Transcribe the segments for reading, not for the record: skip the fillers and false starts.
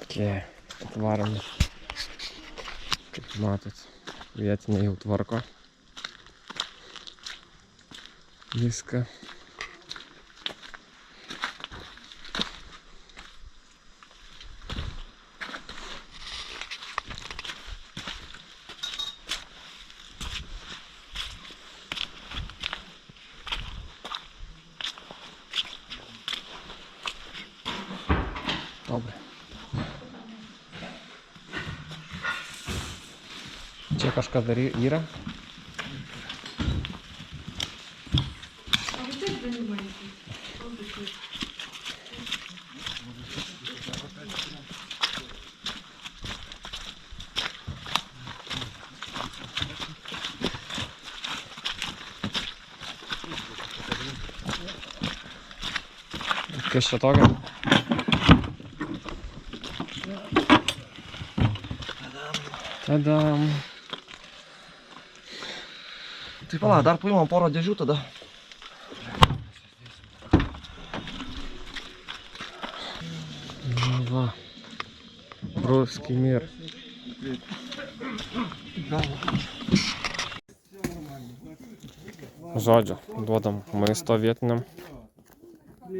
Okay. Atvarom. Kaip matot, vietiniai jau tvarko viską. Dobre. Čia kažkas dar yra? Kas čia tokio? Tadam. Tai pala, dar paimam porą dėžių tada. Va. Ruski mir. Žodžiu, duodam maisto vietiniam,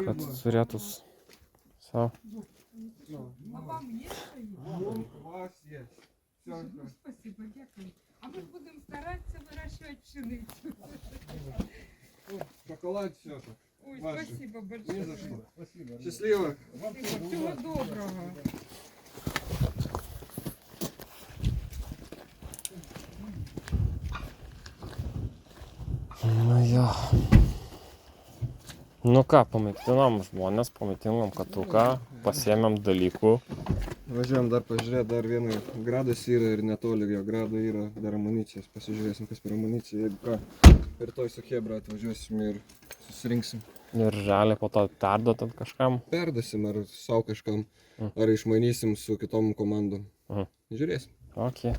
kad turėtų savo. Спасибо, дякую. А мы будем стараться выращивать пшеницу. Шоколад все. Ой, спасибо большое. Не за что. Спасибо. Счастливо. Всего доброго. Nu jo. Nu ką, pamaitinam žmonės, pamaitinam katuką, pasiėmėm dalykų. Važiuojam dar pažiūrėti, dar vieną gradas yra ir netoli jo grado yra dar amunicijos. Pasižiūrėsim, kas per amuniciją. Jeigu ką, rytoj su Hebra atvažiuosim ir susirinksim. Ir realiai po to perduotant kažkam. Perdasim ar savo kažkam, ar išmanysim su kitom komandom. Žiūrėsim. Ok.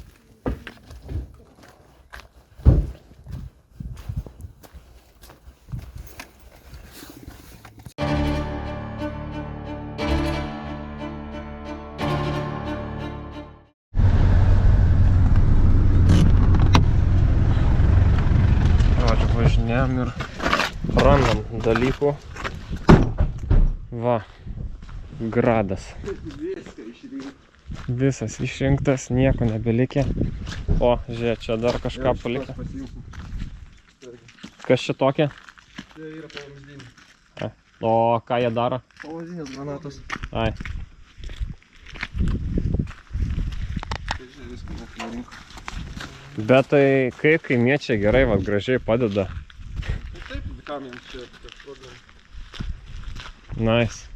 Važinėjom ir randam dalykų. Va, gradas. Visas išrinktas, nieko nebelikė. O, žiūrėk, čia dar kažką palikė. Kas čia tokia? Tai yra pavamzdynė. O ką jie daro? Pavamzdynės granatos. Ai. Tai žiūrėk, viską neparinko. Bet tai kai kaimiečiai gerai, va, gražiai padeda. Taip, kam jiems čia kažkodėl. Nice.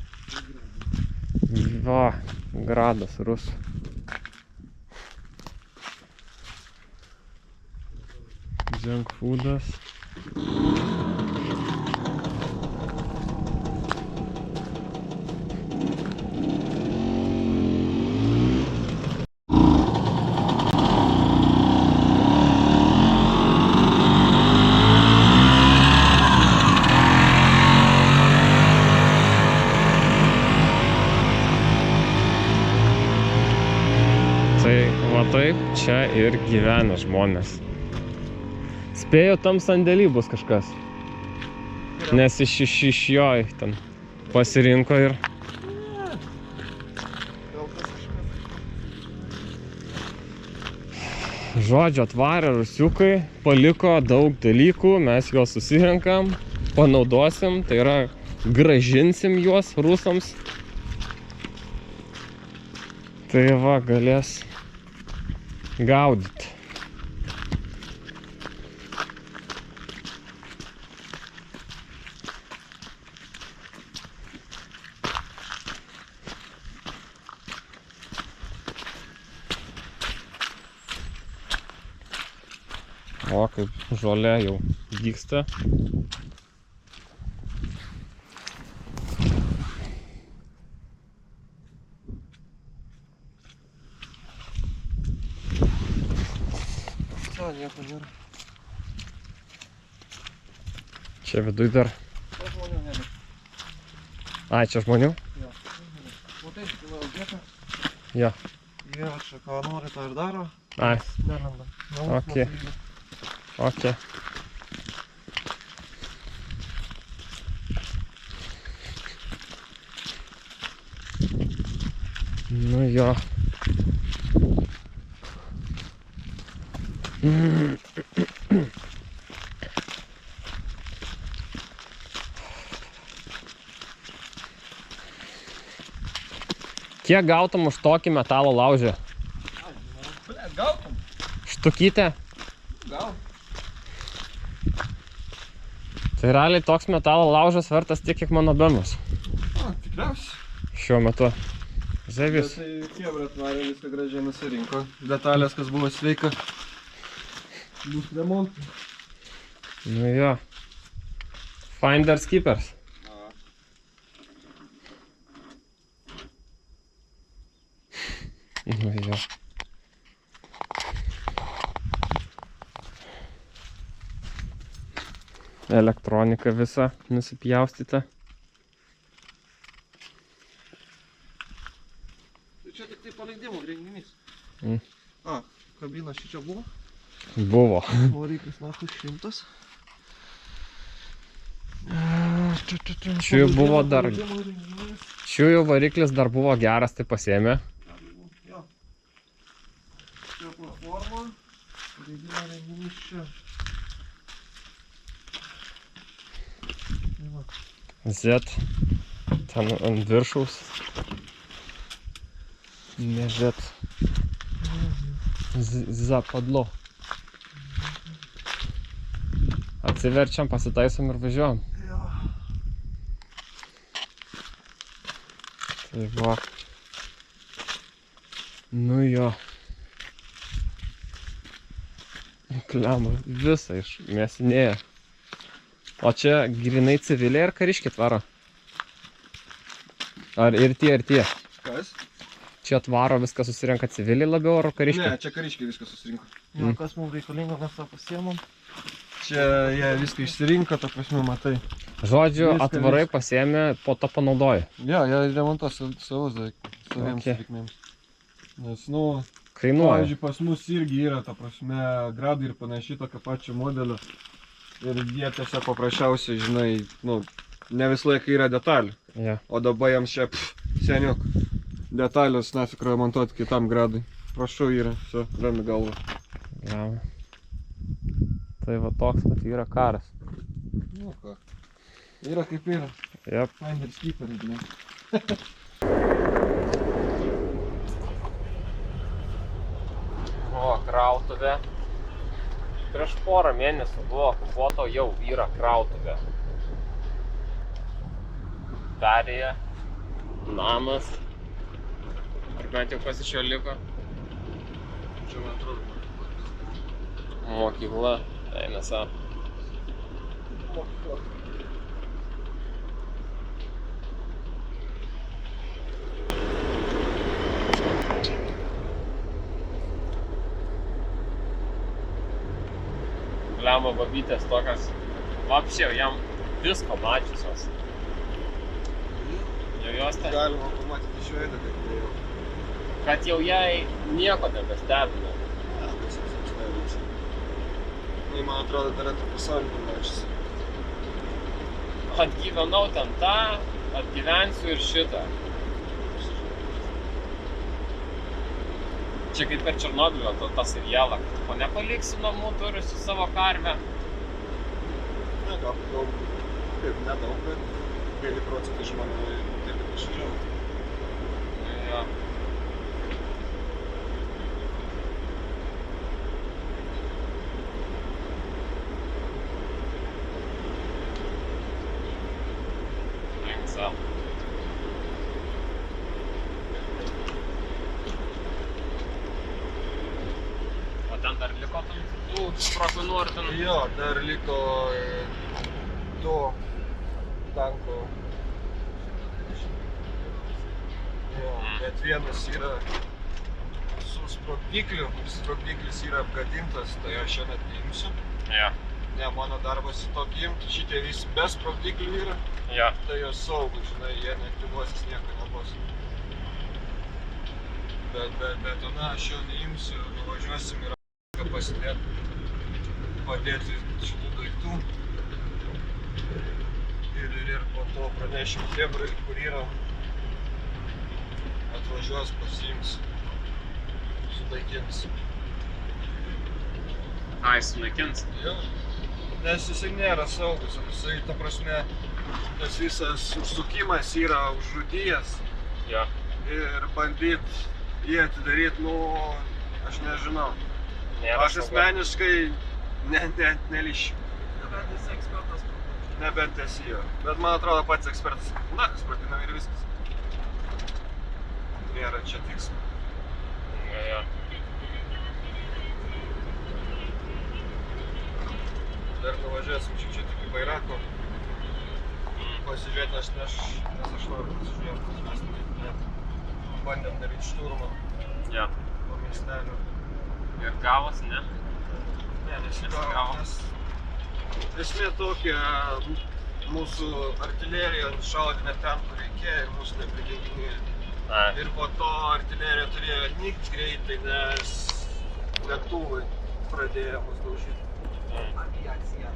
Va, gradas rusų. Junk foodas. Tai va taip čia ir gyvena žmonės. Spėjo tam sandėly bus kažkas. Nes iš jo ten pasirinko ir... Žodžiu, atvarė rusiukai, paliko daug dalykų, mes juos susirenkam, panaudosim, tai yra grąžinsim juos rusams. Tai va, galės gaudyti. O, kaip žolė jau dygsta. Nieko nėra. Čia viduj dar. Čia žmonių nėra. Ai, čia žmonių? Jo. matai, kilo vietą. Jo. Jie čia ką nori, tą ir daro. Ai, Nelenda. Okei. okei. Nu jo. Kiek gautum už tokį metalo laužį? Blet, gautum. Štukytę? Gal. Tai realiai toks metalo laužas vertas tiek, kiek mano bemas. Tikriausiai. Šiuo metu. Žavis. Tai Chebra atvarė, viską gražiai nusirinko. Detalės, kas buvo sveika. Bus remontai. Nu jo. Finders keepers. Nu jo. Elektronika visa nusipjaustyta. Tai čia tik tai paleidimo renginys. Mm. Kabina šičia buvo. Buvo. Variklis nahui 100. Čia jau buvo dar. Čia jau variklis dar buvo geras, tai pasiėmė. Jo. Čia platforma. Paleidimo renginys čia. Z. Ten ant viršaus. Ne Z. Zapadlo. Atsiverčiam, pasitaisom ir važiuojam. Jo. Tai va. Nu jo. Kliama, visą išmėsinėja. O čia grinai civiliai ar kariškiai atvaro? Ar ir tie, ir tie? Kas? Čia atvaro viską susirenka civiliai labiau ar kariškiai? Ne, čia kariškiai viską susirinko. Jo, kas mums reikalinga, mes tą pasiemam. Čia jie viską išsirinko, ta prasme, matai. Žodžiu, Viską, atvarai pasiėmė, po to panaudoji. Jo, jie remontuos savus daiktus, saviems Okay. reikmėms. Nes, nu, Kainuoja. pavyzdžiui, pas mus irgi yra, ta prasme, gradai ir panašiai tokio pačio modelio. Ir jie tiesiog paprasčiausiai, žinai, nu, ne visą laiką yra detalių. Ja. O dabar jiems čia, seniuk, detalės nafik remontuoti kitam gradui. Prašau, yra, все, rami galva. Ja. Tai va toks, kad yra karas. Nu ką, yra kaip yra. Jep. Finders keeper, žinai. Buvo krautuvė. Prieš porą mėnesių buvo okupuoto, jau yra krautuvė. Perėja, namas. Ar bent jau kas iš jo liko? Čia man atrodo. Mokykla, tai nesa. Lemba babytės tokias, vapščiau, jam visko mačiusios. Jau jos ten, Galima pamatyti iš veido, kad tai jau. kad jau jai nieko nebestebina. Ne, kas jums apstebins. Tai man atrodo, dar atro pasaulį pamačiusi. Atgyvenau ten tą, atgyvensiu ir šitą. Čia kaip per Černobilio tą serialą, kad po nepaliksi namų turi su savo karve. Ne, gal daug, kaip nedaug, bet keli procentai žmonių taip ir išvažiavo. Ja. Lengsa. O ten dar liko tų sprogmenų ar ten? Jo, dar liko 2 tanko. Jo, bet vienas yra su sprogdikliu, sprogdiklis yra apgadintas, tai aš jo net neimsiu. Ja. Ne, mano darbas tokį imti, šitie visi be sprogdiklių yra, Ja. tai jos saugų, žinai, jie neaktyvuosis, nieko nebus. Bet na, aš jau neimsiu, nuvažiuosim ir padėti šitų daiktų. Ir po to pranešim chebrai, kur yra. Atvažiuos, pasiims, sunaikins. Ai, sunaikins. Jo. Nes jisai nėra saugus, jisai, ta prasme, tas visas užsukimas yra užžudijęs. Jo. Ir bandyt jį atidaryt, nu, aš nežinau. Nėra Aš saugu. asmeniškai nelišiu. Nebent esi ekspertas. Nebent esi jo. Bet man atrodo pats ekspertas. Na, sprogdinam ir viskas. Nėra čia tikslo. Jo. Dar nuvažiuosim čia tik į Bairako. Pasižiūrėti, nes aš noriu pasižiūrėti. Mes net bandėm daryti šturmą Jo. po miestelio. Ir gavosi, ne? Ne, Nesigavo. nes esmė tokia, mūsų artilerija šaudė ne ten, kur reikėjo ir mūsų nepridenginėjo. Ai. Ir po to artilerija turėjo nykt greitai, nes lėktuvai pradėjo mus daužyti.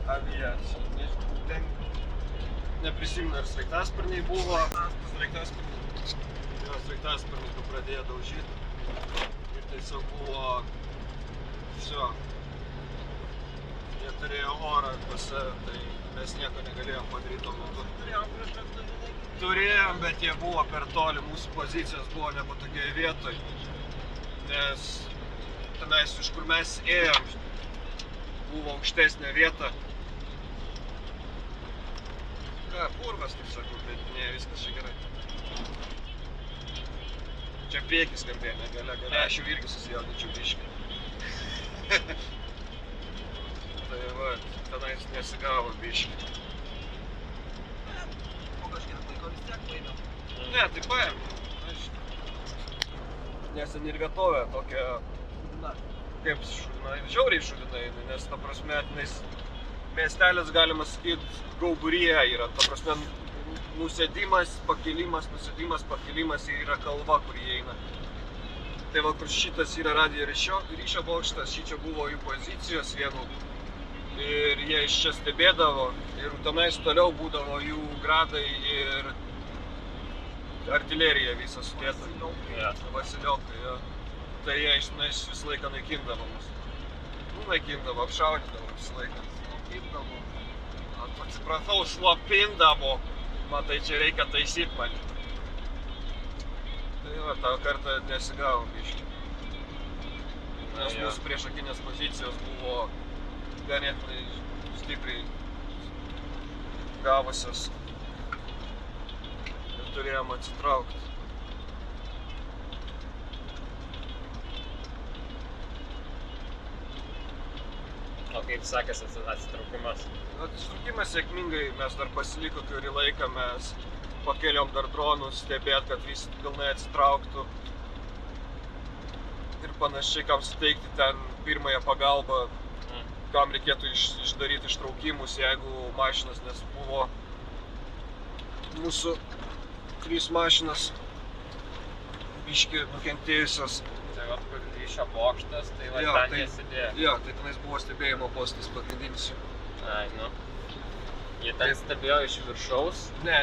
Aviacija. Ten neprisimenu, ar sraigtasparniai buvo. Sraigtasparniai tu pradėjo daužyti. Ir tiesiog buvo viso. Jie turėjo orą pase, tai mes nieko negalėjom padaryti tuo metu. Turėjom, bet jie buvo per toli, mūsų pozicijos buvo nepatogioje vietoj. Nes tenais, iš kur mes ėjom, buvo aukštesnė vieta. Ką, purvas, kaip sakau, bet ne, viskas čia gerai. Čia priekis skambėjo, ne gale. Aš jau irgi susijaudinčiau biškį. Tai va, tenais nesigavo biškį. Ne, tai paėmė. Nes ten ir vietovė tokia, kaip šudinai, žiauriai šudinai, nes ta prasme, miestelis, galima sakyti, gauburyje yra, ta prasme, nusėdimas, pakilimas yra kalva, kur jie eina. Tai va, kur šitas yra radijo ryšio bokštas, šičia buvo jų pozicijos vienų ir jie iš čia stebėdavo ir tenais toliau būdavo jų gradai ir artilerija visą sudėta. Vasiliokai, jo. Tai jie iš tenais visą laiką naikindavo mus. Nu, naikindavo, apšaudydavo visą laiką. Slopindavo. Atsipratau, slopindavo. Matai, čia reikia taisyt mane. Tai va, tą kartą nesigavom biškį. Nes mūsų priešakinės pozicijos buvo ganėtinai stipriai gavusios. Ir turėjom atsitraukti. O kaip sekėsi atsitraukimas? Atsitraukimas sėkmingai, mes dar pasiliko kurį laiką, mes pakėlėm dar dronus, stebėt, kad visi pilnai atsitrauktų. Ir panašiai, kam suteikti ten pirmąją pagalbą, kam reikėtų išdaryti ištraukimus, jeigu mašinas, nes buvo mūsų 3 mašinas biškį nukentėjusios. Tai vat, kur ryšio bokštas, tai va Jo, ten tai- jie sėdėjo. Jo, tai tenais buvo stebėjimo postas pagrindinis. Ai, nu. Jie ten stebėjo iš viršaus. Ne.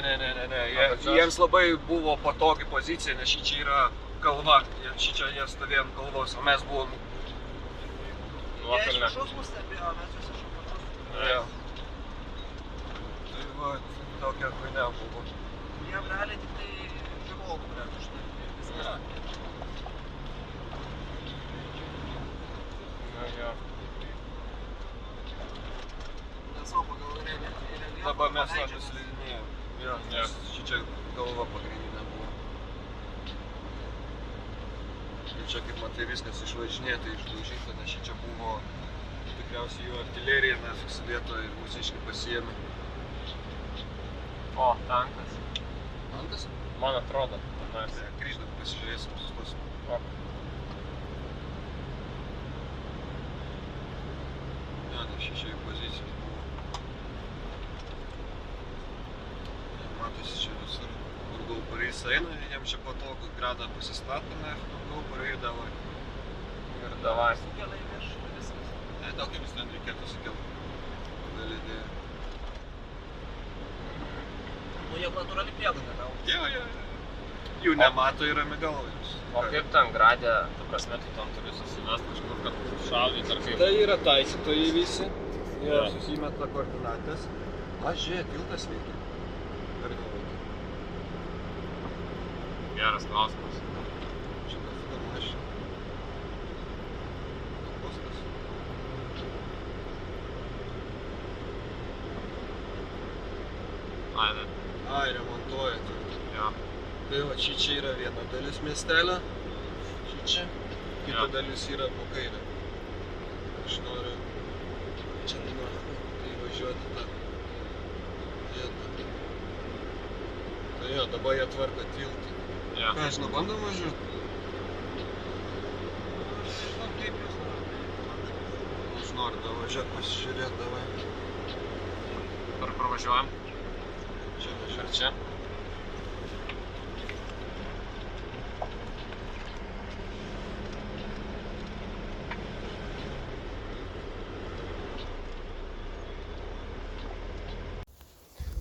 Jiems labai buvo patogi pozicija, nes šičia yra kalva. Šičia jie stovėjo ant kalvos, o mes buvom. Nuokalne. mus stebėjo, mes jūs iš apačios. Jo. Tai va, tokia huinė buvo. Jiem realiai tik tai žyvolų turėtų užtai. Nu, jo. Nes o pagal reliefą. Dabar mes nusileidinėjom. Jo, Jo. nes šičia galva pagrindinė buvo. Ir čia, kaip matai, viskas išvažinėta, išdaužyta, nes šičia buvo tikriausiai jų artilerija, mes susidėto ir mūsiškai pasiėmė. O, tankas. Tankas? Man atrodo. Tenais. Grįždami pasižiūrėsim, sustosim. O. Ne, nes šičia jų pozicijos buvo. Matosi čia visur, kur gauparys eina, jiems čia patogu, gradą pasistatome ir daugiau pareidavo. Ir davai. Sukelia į viršų viskas. Ne, daug kaip vis ten reikėtų sukelti. Pagal idėją. Nu, jie natūraliai priegų negavo. Jo. Jų nemato ir rami galva jums. O kaip ten gradė, tu prasme, tu ten turi susimest kažkur, kad šaudyt ar kaip? Tai yra taisytojai visi. Jie Jo. susimeta koordinatės. Žiūrėk, tiltas veikia. Ar neveikia? Geras klausimas. Čia ta mašina. Postas. Ai, remontuoja tiltą. Jo. Tai va, čia yra viena dalis miestelio. Čia. Kita Jo. dalis yra po kairę. Aš noriu čia tai važiuoti tą vietą. Tai jo, dabar jie tvarko tiltą. Jo. Ką, žinau, bandom važiuoti? Aš žinau, kaip jūs nori. Aš noriu da važiuoti pasižiūrėti davai. Ar pravažiuojam? Čia Ar važiuoti. čia?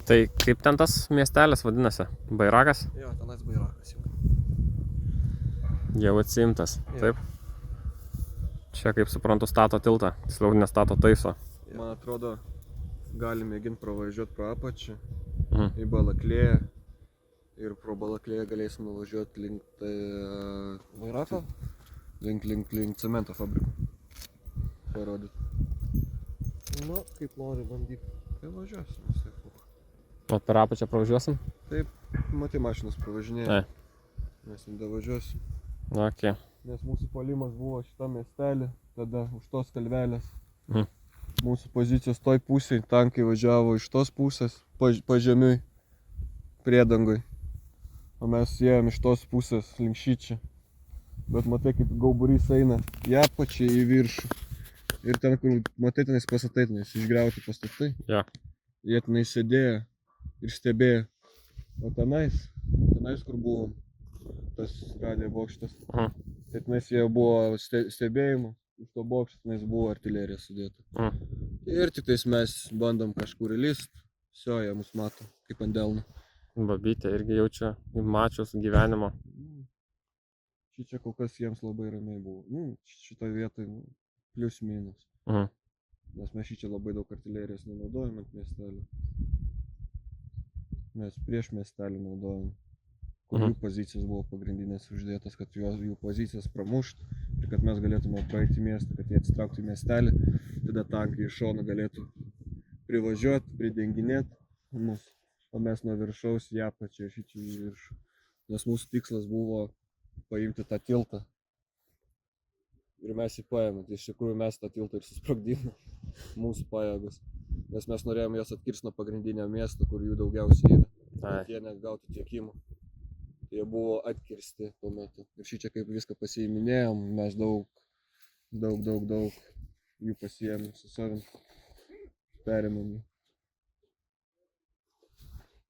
Tai kaip ten tas miestelis vadinasi? Bairakas? Jo, tenais bairakas jau. Jau atsiimtas, Jo. taip? Čia, kaip suprantu, stato tiltą, tiksliau nestato taiso. Man atrodo, galim mėginti pravažiuoti pro apačią Mhm. į Balaklėją ir pro Balaklėją galėsim nuvažiuoti link Vairako? Link cemento fabriko. Parodyti. Nu, kaip nori bandyti. Tai važiuosim, vis tiek. O per apačią pravažiuosim? Taip, matai, mašinas pravažinėja. Ai. Mes nedavažiuosim. Ok. Nes mūsų puolimas buvo šitą miestelį, tada už tos kalvelės. Mhm. Mūsų pozicijos toj pusėj, tankai važiavo iš tos pusės, pažemiui, priedangui. O mes ėjom iš tos pusės link šičia. Bet matai, kaip gauburys eina į apačią, į viršų. Ir ten, kur matai, tenais pastatai, tenais išgriauti pastatai. Jo. Jie tenais sėdėjo ir stebėjo. O tenais, kur buvom, tas radijo bokštas. Mhm. Tai tenais jie buvo stebėjimo, už to bokšto tenais buvo artilerija sudėta. Mhm. Ir tik tais mes bandom kažkur įlist, visio, jie mus mato, kaip ant delno. Babytė irgi jaučia mačius gyvenimo. Čia kol kas jiems labai ramiai buvo. Šitoj vietoj plius minus. Mhm. Nes mes čia labai daug artilerijos nenaudojam ant miestelio. Mes prieš miestelį naudojam. Kur jų pozicijos buvo pagrindinės uždėtas, kad jų pozicijas pramušt ir kad mes galėtume praeiti miestą, kad jie atsitrauktų į miestelį. Tada tankai iš šono galėtų privažiuoti, pridenginėti mus. O mes nuo viršaus į apačią, šičia į viršų. Nes mūsų tikslas buvo paimti tą tiltą. Ir mes jį paėmėm. Iš tikrųjų mes tą tiltą ir susprogdinom. Mūsų pajėgos. Nes mes norėjom jas atkirsti nuo pagrindinio miesto, kur jų daugiausiai yra. Kad jie negautų tiekimo. Tai jie buvo atkirsti tuo metu. Ir šičia kaip viską pasiiminėjom, mes daug jų pasiėmėm su savim. Perėmėm jų.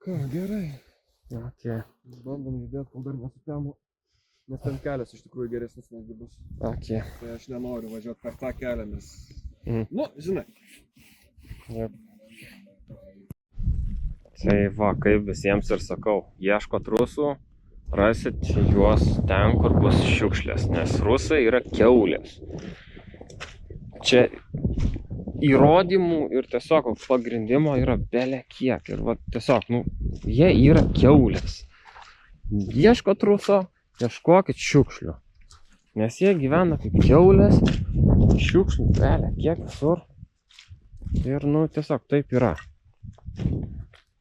Ką, gerai. Ok. Bandom judėti, kol dar nesutemo. Nes ten kelias iš tikrųjų geresnis negi bus. Ok. Tai aš nenoriu važiuoti per tą kelią, nes... Mhm. Nu, žinai. Yep. Tai va, kaip visiems ir sakau, ieškot rusų, rasit juos ten, kur bus šiukšlės, nes rusai yra kiaulės. Čia įrodymų ir tiesiog pagrindimo yra bele kiek. Ir va, tiesiog, jie yra kiaulės. Ieškot ruso, ieškokit šiukšlių. Nes jie gyvena kaip kiaulės, šiukšlių bele kiek visur. Ir, tiesiog taip yra.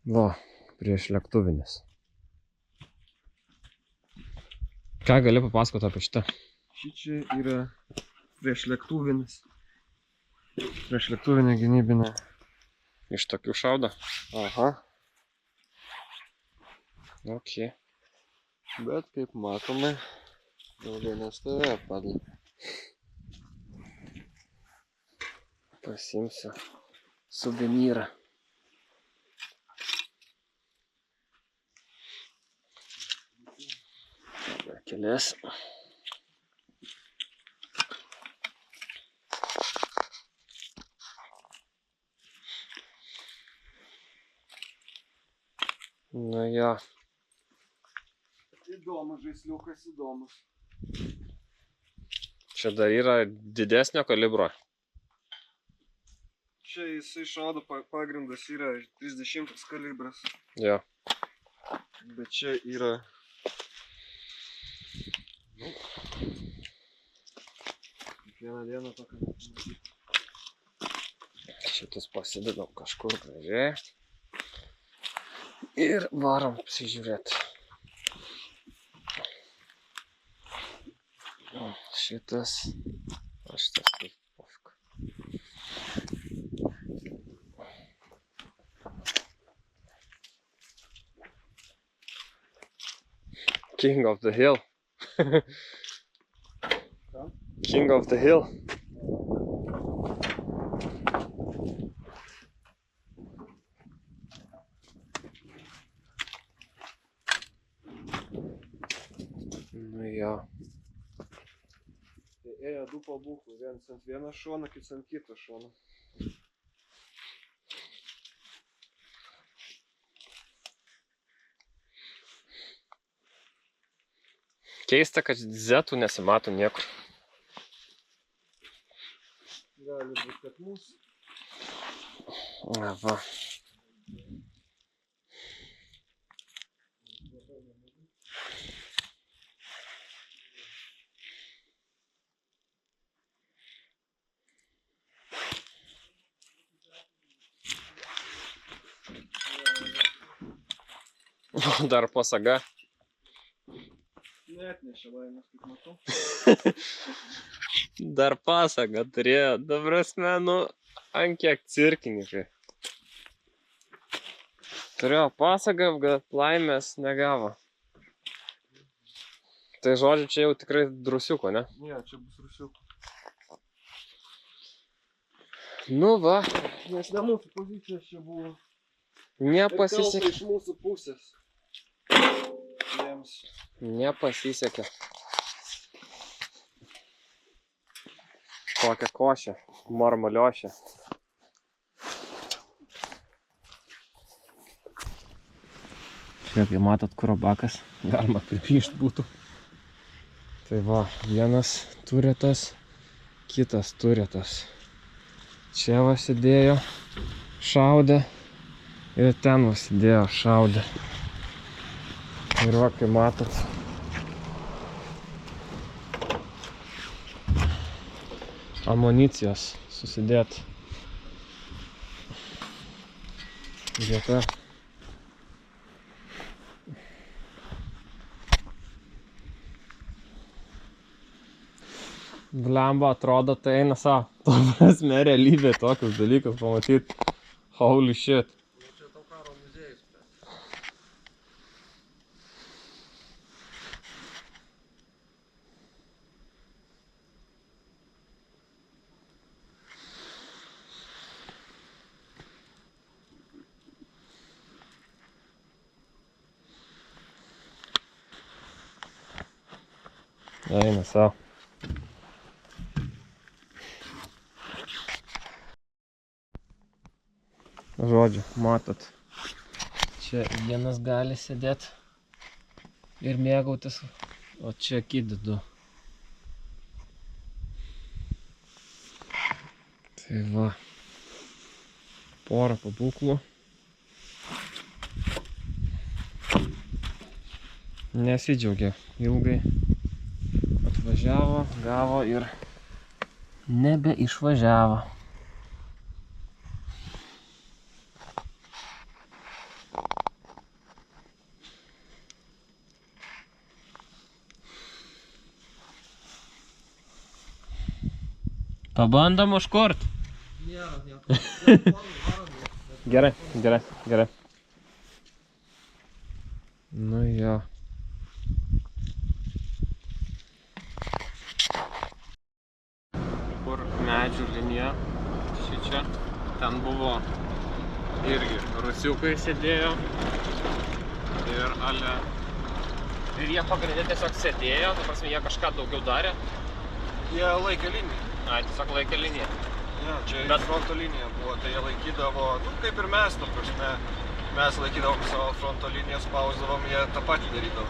Va, prieš lėktuvinis. Ką gali papasakoti apie šitą? Šičia yra prieš lėktuvinis. Prieš lėktuvinė gynybinė. Iš tokių šaudo? Aha. Ok. Bet kaip matome, daugiau nestovėjo padai. Pasiimsiu suvenyrą. skyles. Nu jo. Įdomus žaisliukas, įdomus. Čia dar yra didesnio kalibro. Čia jisai šaudo pagrindas yra 30 kalibras. Jo. Bet čia yra... Vieną dieną tokia... Šitus pasidedam kažkur gražiai. Ir varom apsižiūrėti. Šitas... Aš tas taip pofik. King of the hill. King of the hill. Nu jo. Tai ėjo du pabūklų, vienas ant vieno šono, kits ant kito šono. Keista, kad zetų nesimato niekur. Gali būt, kad mūsų. Na va. Dar pasaga. Neatnešė laimės, kaip matau. Dar pasaga turėjo. Dabar asmenu, ant kiek cirkininkai. Turėjo pasagą, bet laimės negavo. Tai žodžiu, čia jau tikrai drusiuko, ne? Ne, čia bus rusiukų. Nu va, Nes ne mūsų pozicijos čia buvo. nepasisekė. Iš mūsų pusės. Jiems. Nepasisekė. Kokia košė, marmaliošė. Čia, kai matot, kuro bakas, galima pripyšt būtų. Tai va, vienas turetas, kitas turetas. Čia va sėdėjo, šaudė ir ten va sėdėjo, šaudė. Ir va, kai matot, amunicijos susidėt vieta. Blemba, atrodo, tai eina savo. To prasme, realybė tokius dalykus pamatyt. Holy shit. Čia tau karo muziejus. Eina savo. Žodžiu, matot, čia vienas gali sėdėt ir mėgautis, o čia kiti du. Tai va, porą pabūklų. Nesidžiaugė ilgai. Atvažiavo, gavo ir nebeišvažiavo. Pabandom užkurt. Nėra nieko. Gerai, gerai, gerai. Nu jo. Kur medžių linija, šičia, ten buvo irgi rusiukai sėdėjo ir ale Ir jie pagrindė tiesiog sėdėjo, ta prasme, jie kažką daugiau darė. Jie laikė liniją. Ai, tiesiog laikė liniją. Ja, čia Bet- fronto linija buvo, tai jie laikydavo, nu kaip ir mes, ta prasme, mes laikydavom savo fronto liniją, spausdavom, jie tą patį darydavo.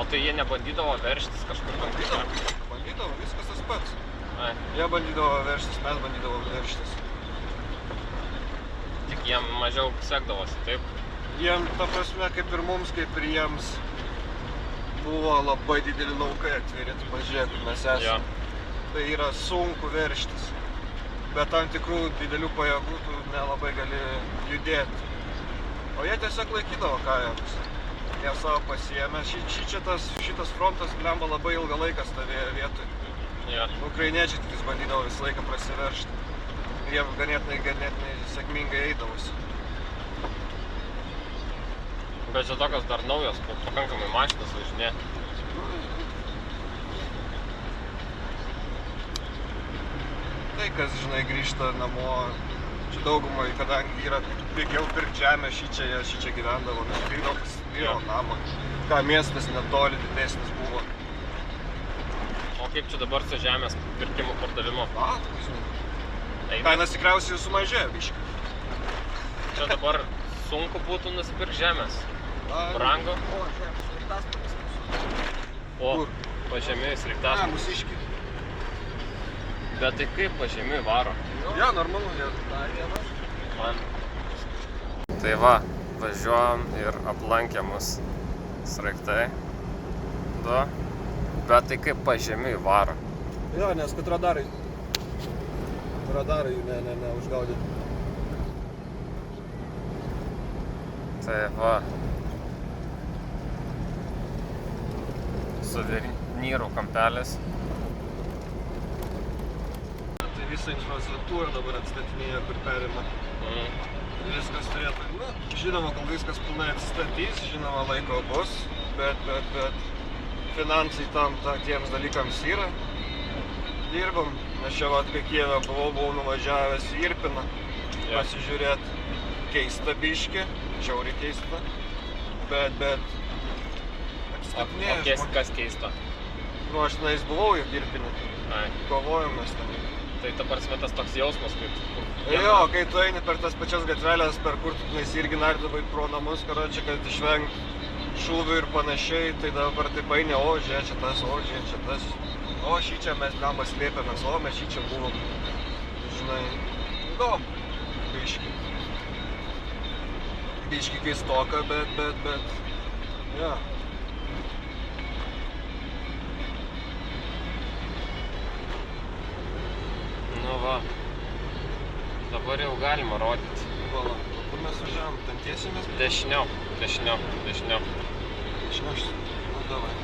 O tai jie nebandydavo verštis kažkur ten. Bandydavo, viskas tas pats. Ai, Jie bandydavo verštis, mes bandydavom verštis. tik jiem mažiau sekdavosi, taip? Jiem, ta prasme, kaip ir mums, kaip ir jiems, buvo labai dideli laukai atviri, tu pažiūrėk, kur mes esame. Jo. Tai yra sunku verštis. Be tam tikrų didelių pajėgų tu nelabai gali judėti. O jie tiesiog laikydavo kariams. Jie savo pasiėmė. Šitas frontas, blemba, labai ilgą laiką stovėjo vietoj. Jo. Ukrainiečiai tik bandydavo visą laiką prasiveržti. Ir jie ganėtinai sėkmingai eidavosi. Bet čia tokios dar naujos, pakankamai mašinas važinė. Tai kas, žinai, grįžta namo, čia daugumai, kadangi yra pigiau pirkti žemę, šičia gyvendavo, nes pirkdavo namą. Ką miestas netoli didesnis buvo. O kaip čia dabar su žemės pirkimo pardavimu? Žinai, Eina. kainas tikriausiai sumažėjo biškį. Čia dabar sunku būtų nusipirkti žemės. Brango. O, žemės, ir tas pakas. O, Kur? pažemiui sraigtas. Mūsiški. Bet tai kaip pažemiui varo? Ja, normalu, jie. Dar vienas. Man. Tai va, važiuojam ir aplankė mus sraigtai. Du. Bet tai kaip pažemiui varo? Jo, nes kad radarai neužgaudyti. Tai va. Suvenyrų kampelis. Tai visą infrastruktūrą dabar atstatinėja, kur perima. Viskas turėtų, nu, žinoma, kol viskas pilnai atsistatys, žinoma, laiko bus, bet finansai tiems dalykams yra. Dirbam, nes čia vat, kai Kijeve buvau nuvažiavęs į Irpiną, pasižiūrėt, keista biškį, žiauriai keista, bet atstatinėja. O kas keista? Nu, aš tenais buvau jau Irpinę, Ai. kovojom mes ten. Tai ta prasme tas toks jausmas, kaip... Jo, kai tu eini per tas pačias gatvelės, per kur tu tenais irgi nardavai pro namus, karočią, kad išvengt šūvių ir panašiai, tai dabar taip eini, o, žiūrėk, čia tas, o, žiūrėk, čia tas. O, šičia mes blamba slėpėmės, o, mes šičia buvom. Žinai, įdomu, biški. Biški keistoka, bet, ja. Nu va. Dabar jau galima rodyti. Vala, kur mes važiavom, ten tiesimės? Dešiniau. Dešiniau, nu, davai.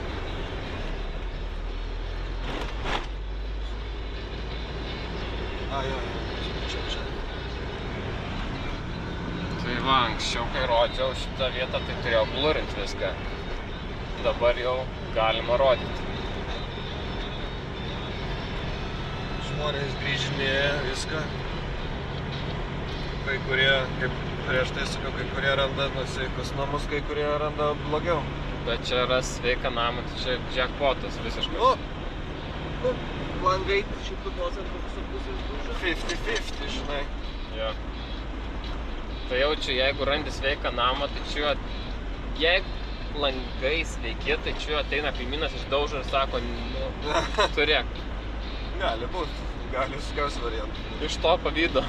Jo, čia. Tai va, anksčiau, kai rodžiau šitą vietą, tai turėjau blurint viską. Dabar jau galima rodyti. Žmonės grįžinėja viską. Kai kurie, kaip prieš tai sakiau, kai kurie randa nuosaikus namus, kai kurie randa blogiau. Bet čia yra sveika namą, tai čia jackpotas visiškai. Nu, Langai 100% su pusės dužas. 50-50, žinai. Jo. Tai jau čia, jeigu randi sveiką namą, tai čia, jeigu langai sveiki, tai čia ateina kaimynas išdaužo ir sako, nu, turėk. Gali būt, gali visokiausių variantų. Iš to pavydo.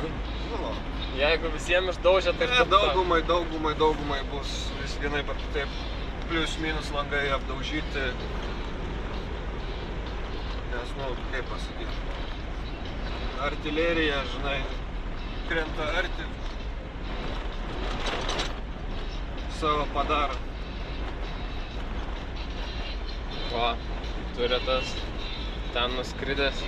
Nu, Jeigu visiems išdaužia, tai ir daugumai bus vis vienaip ar kitaip plius minus langai apdaužyti. Nes, nu, kaip pasakyti, artilerija, žinai, krenta arti, savo padaro. Va, turi tas ten nuskridęs.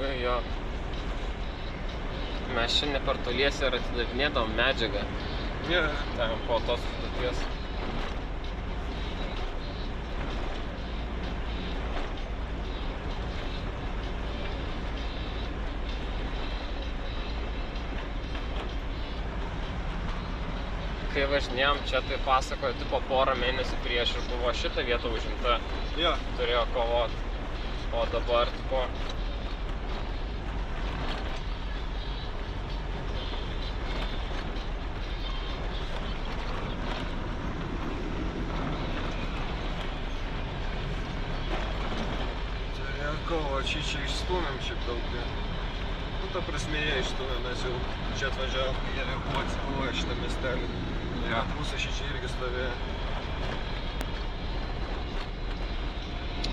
Nu jo. Mes čia ne per toliese ir atidavinėdavom medžiagą. Ja. Ten po tos stoties. kai važinėjom, čia tai pasakojo, tipo porą mėnesių prieš ir buvo šitą vietą užimta, Jo. turėjo kovot. O dabar, tipo, Turėjo kovo, čia išstūmėm šiaip daug. Nu, ta prasme, jie išstūmėm, mes jau čia atvažiavom, kai jie jau buvo atsikovoję šitą miestelį. Jo. Mūsų šičia irgi stovėjo.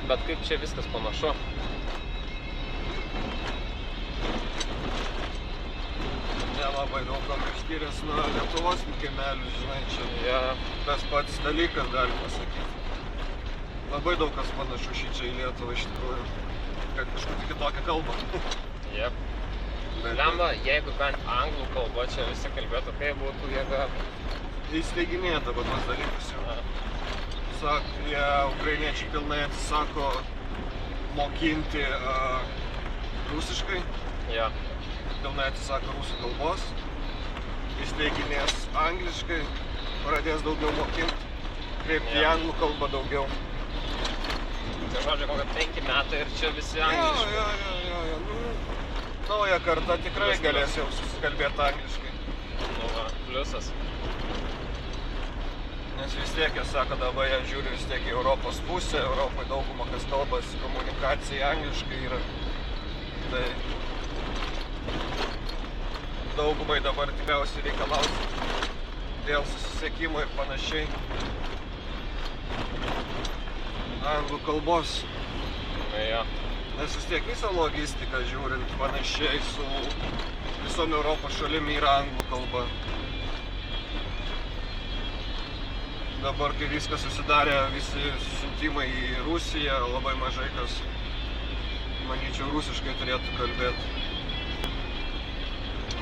bet kaip čia viskas panašu. Nelabai daug kam skiriasi nuo Lietuvos kaimelių, žinai, čia Ja, tas pats dalykas, galima sakyti. Labai daug kas panašu šičia į Lietuvą iš tikrųjų, kad kažkokia kitokia kalba. jep. Bet Lemba, jeigu bent anglų kalba čia visi kalbėtų, kaip būtų, jeigu... įsteiginėta va tuos dalykus jau. Na, Sako, jie ukrainiečiai pilnai atsisako mokinti rusiškai, ja, pilnai atsisako rusų kalbos, įsteiginės angliškai, pradės daugiau mokinti, kreipti į anglų kalbą daugiau. tai žodžiu, kokie 5 metai ir čia visi Jo. angliškai. Nu, nauja karta tikrai Plius, galės jau susikalbėti angliškai. Nu va, pliusas. Nes vis tiek, jie sako, dabar jie žiūri vis tiek į Europos pusę, Europoje dauguma kas kalbas, komunikacija angliškai yra. Tai daugumai dabar tikriausiai reikalaus dėl susisiekimo ir panašiai anglų kalbos. Nu jo, Nes vis tiek visą logistiką žiūrint panašiai su visom Europos šalim yra anglų kalba. Dabar, kai viskas susidarė, visi siuntimai į Rusiją, labai mažai kas, manyčiau, rusiškai turėtų kalbėti.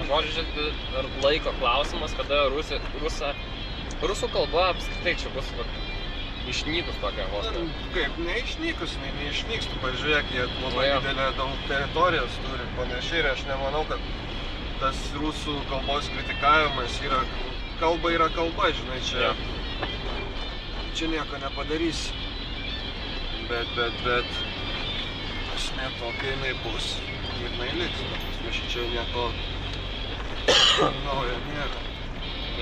žodžiu, čia ir laiko klausimas, kada rusų kalba apskritai čia bus va, išnykus tokia vos ne. Kaip, neišnykus, neišnyks, tu pažiūrėk, jie labai Jo. didelę daug teritorijos turi panašiai ir aš nemanau, kad tas rusų kalbos kritikavimas yra, kalba yra kalba, žinai, čia, Jo. čia nieko nepadarysi. Bet, esmė tokia jinai bus ir jinai liks, nes čia nieko naujo nėra.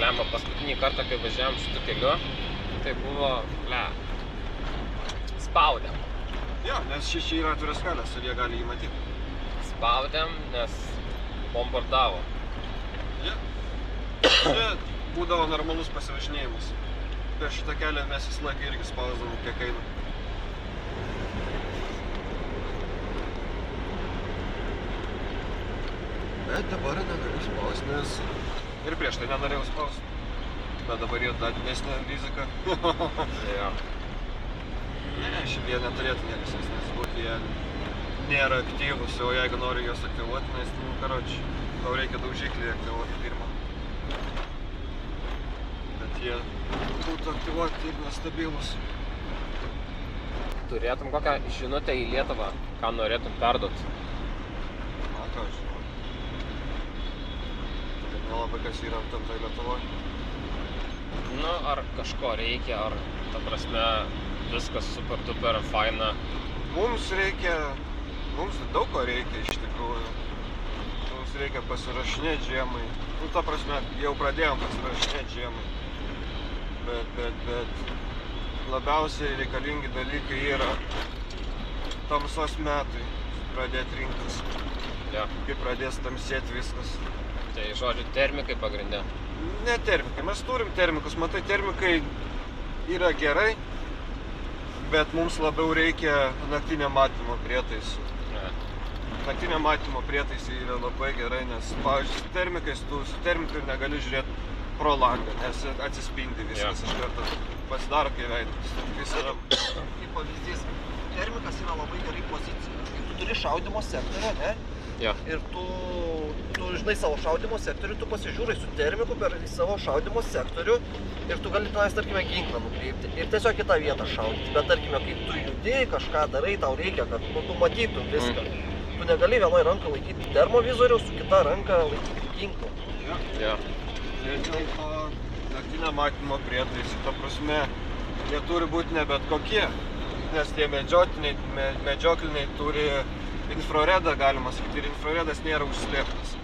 Lemba, paskutinį kartą, kai važiavom šitų keliu, tai buvo, spaudėm. Jo, nes čia yra atviras kelias ir jie gali jį matyti. Spaudėm, nes bombardavo. Ja. Čia būdavo normalus pasivažinėjimas. Per šitą kelią mes visą laiką irgi spausdavom, kiek eina. Bet dabar negaliu spausti, nes ir prieš tai nenorėjau spausti. Bet dabar yra dar didesnė rizika. Jo. Ne, šiandien neturėtų niekas nesibūti, jie nėra aktyvus, o jeigu nori juos aktyvuoti, nes, nu, karoči, tau reikia daužiklį aktyvuoti pirmą. Bet jie būtų aktyvuoti ir nestabilus. Turėtum kokią žinutę į Lietuvą, ką norėtum perduot. Na, ką aš žinau. Bet nelabai kas yra tam tai Lietuvoje. Nu, ar kažko reikia, ar, ta prasme, viskas super duper faina. Mums daug ko reikia iš tikrųjų. Mums reikia pasirašinėti žiemai. Nu, ta prasme, jau pradėjom pasirašinėti žiemai. Bet labiausiai reikalingi dalykai yra tamsos metui pradėti rinktis. Jo. Kai pradės tamsėti viskas. Tai žodžiu, termikai pagrindė. Ne termikai, mes turim termikus, matai, termikai yra gerai, bet mums labiau reikia naktinio matymo prietaisų. Ne. Naktinio matymo prietaisai yra labai gerai, nes, pavyzdžiui, su termiku negali žiūrėti pro langą, nes atsispindi viskas iš karto. Pasidaro kai veidas. Kaip pavyzdys, termikas yra labai gerai pozicija. Kai tu turi šaudymo sektorių, ne? Jo. Ir tu žinai savo šaudymo sektorių, tu pasižiūrai su termiku per savo šaudymo sektorių ir tu gali tenais, tarkime, ginklą nukreipti ir tiesiog į tą vietą šaudyti. Bet, tarkime, kai tu judi, kažką darai, tau reikia, kad tu matytum viską. Tu negali vienoj ranką laikyti termovizorių, su kita ranka laikyti ginklą. Jo. Ir dėl to naktinio matymo prietaisai, ta prasme, jie turi būti ne bet kokie, nes tie medžiokliniai turi infraredą, galima sakyti, ir infraredas nėra užslėptas,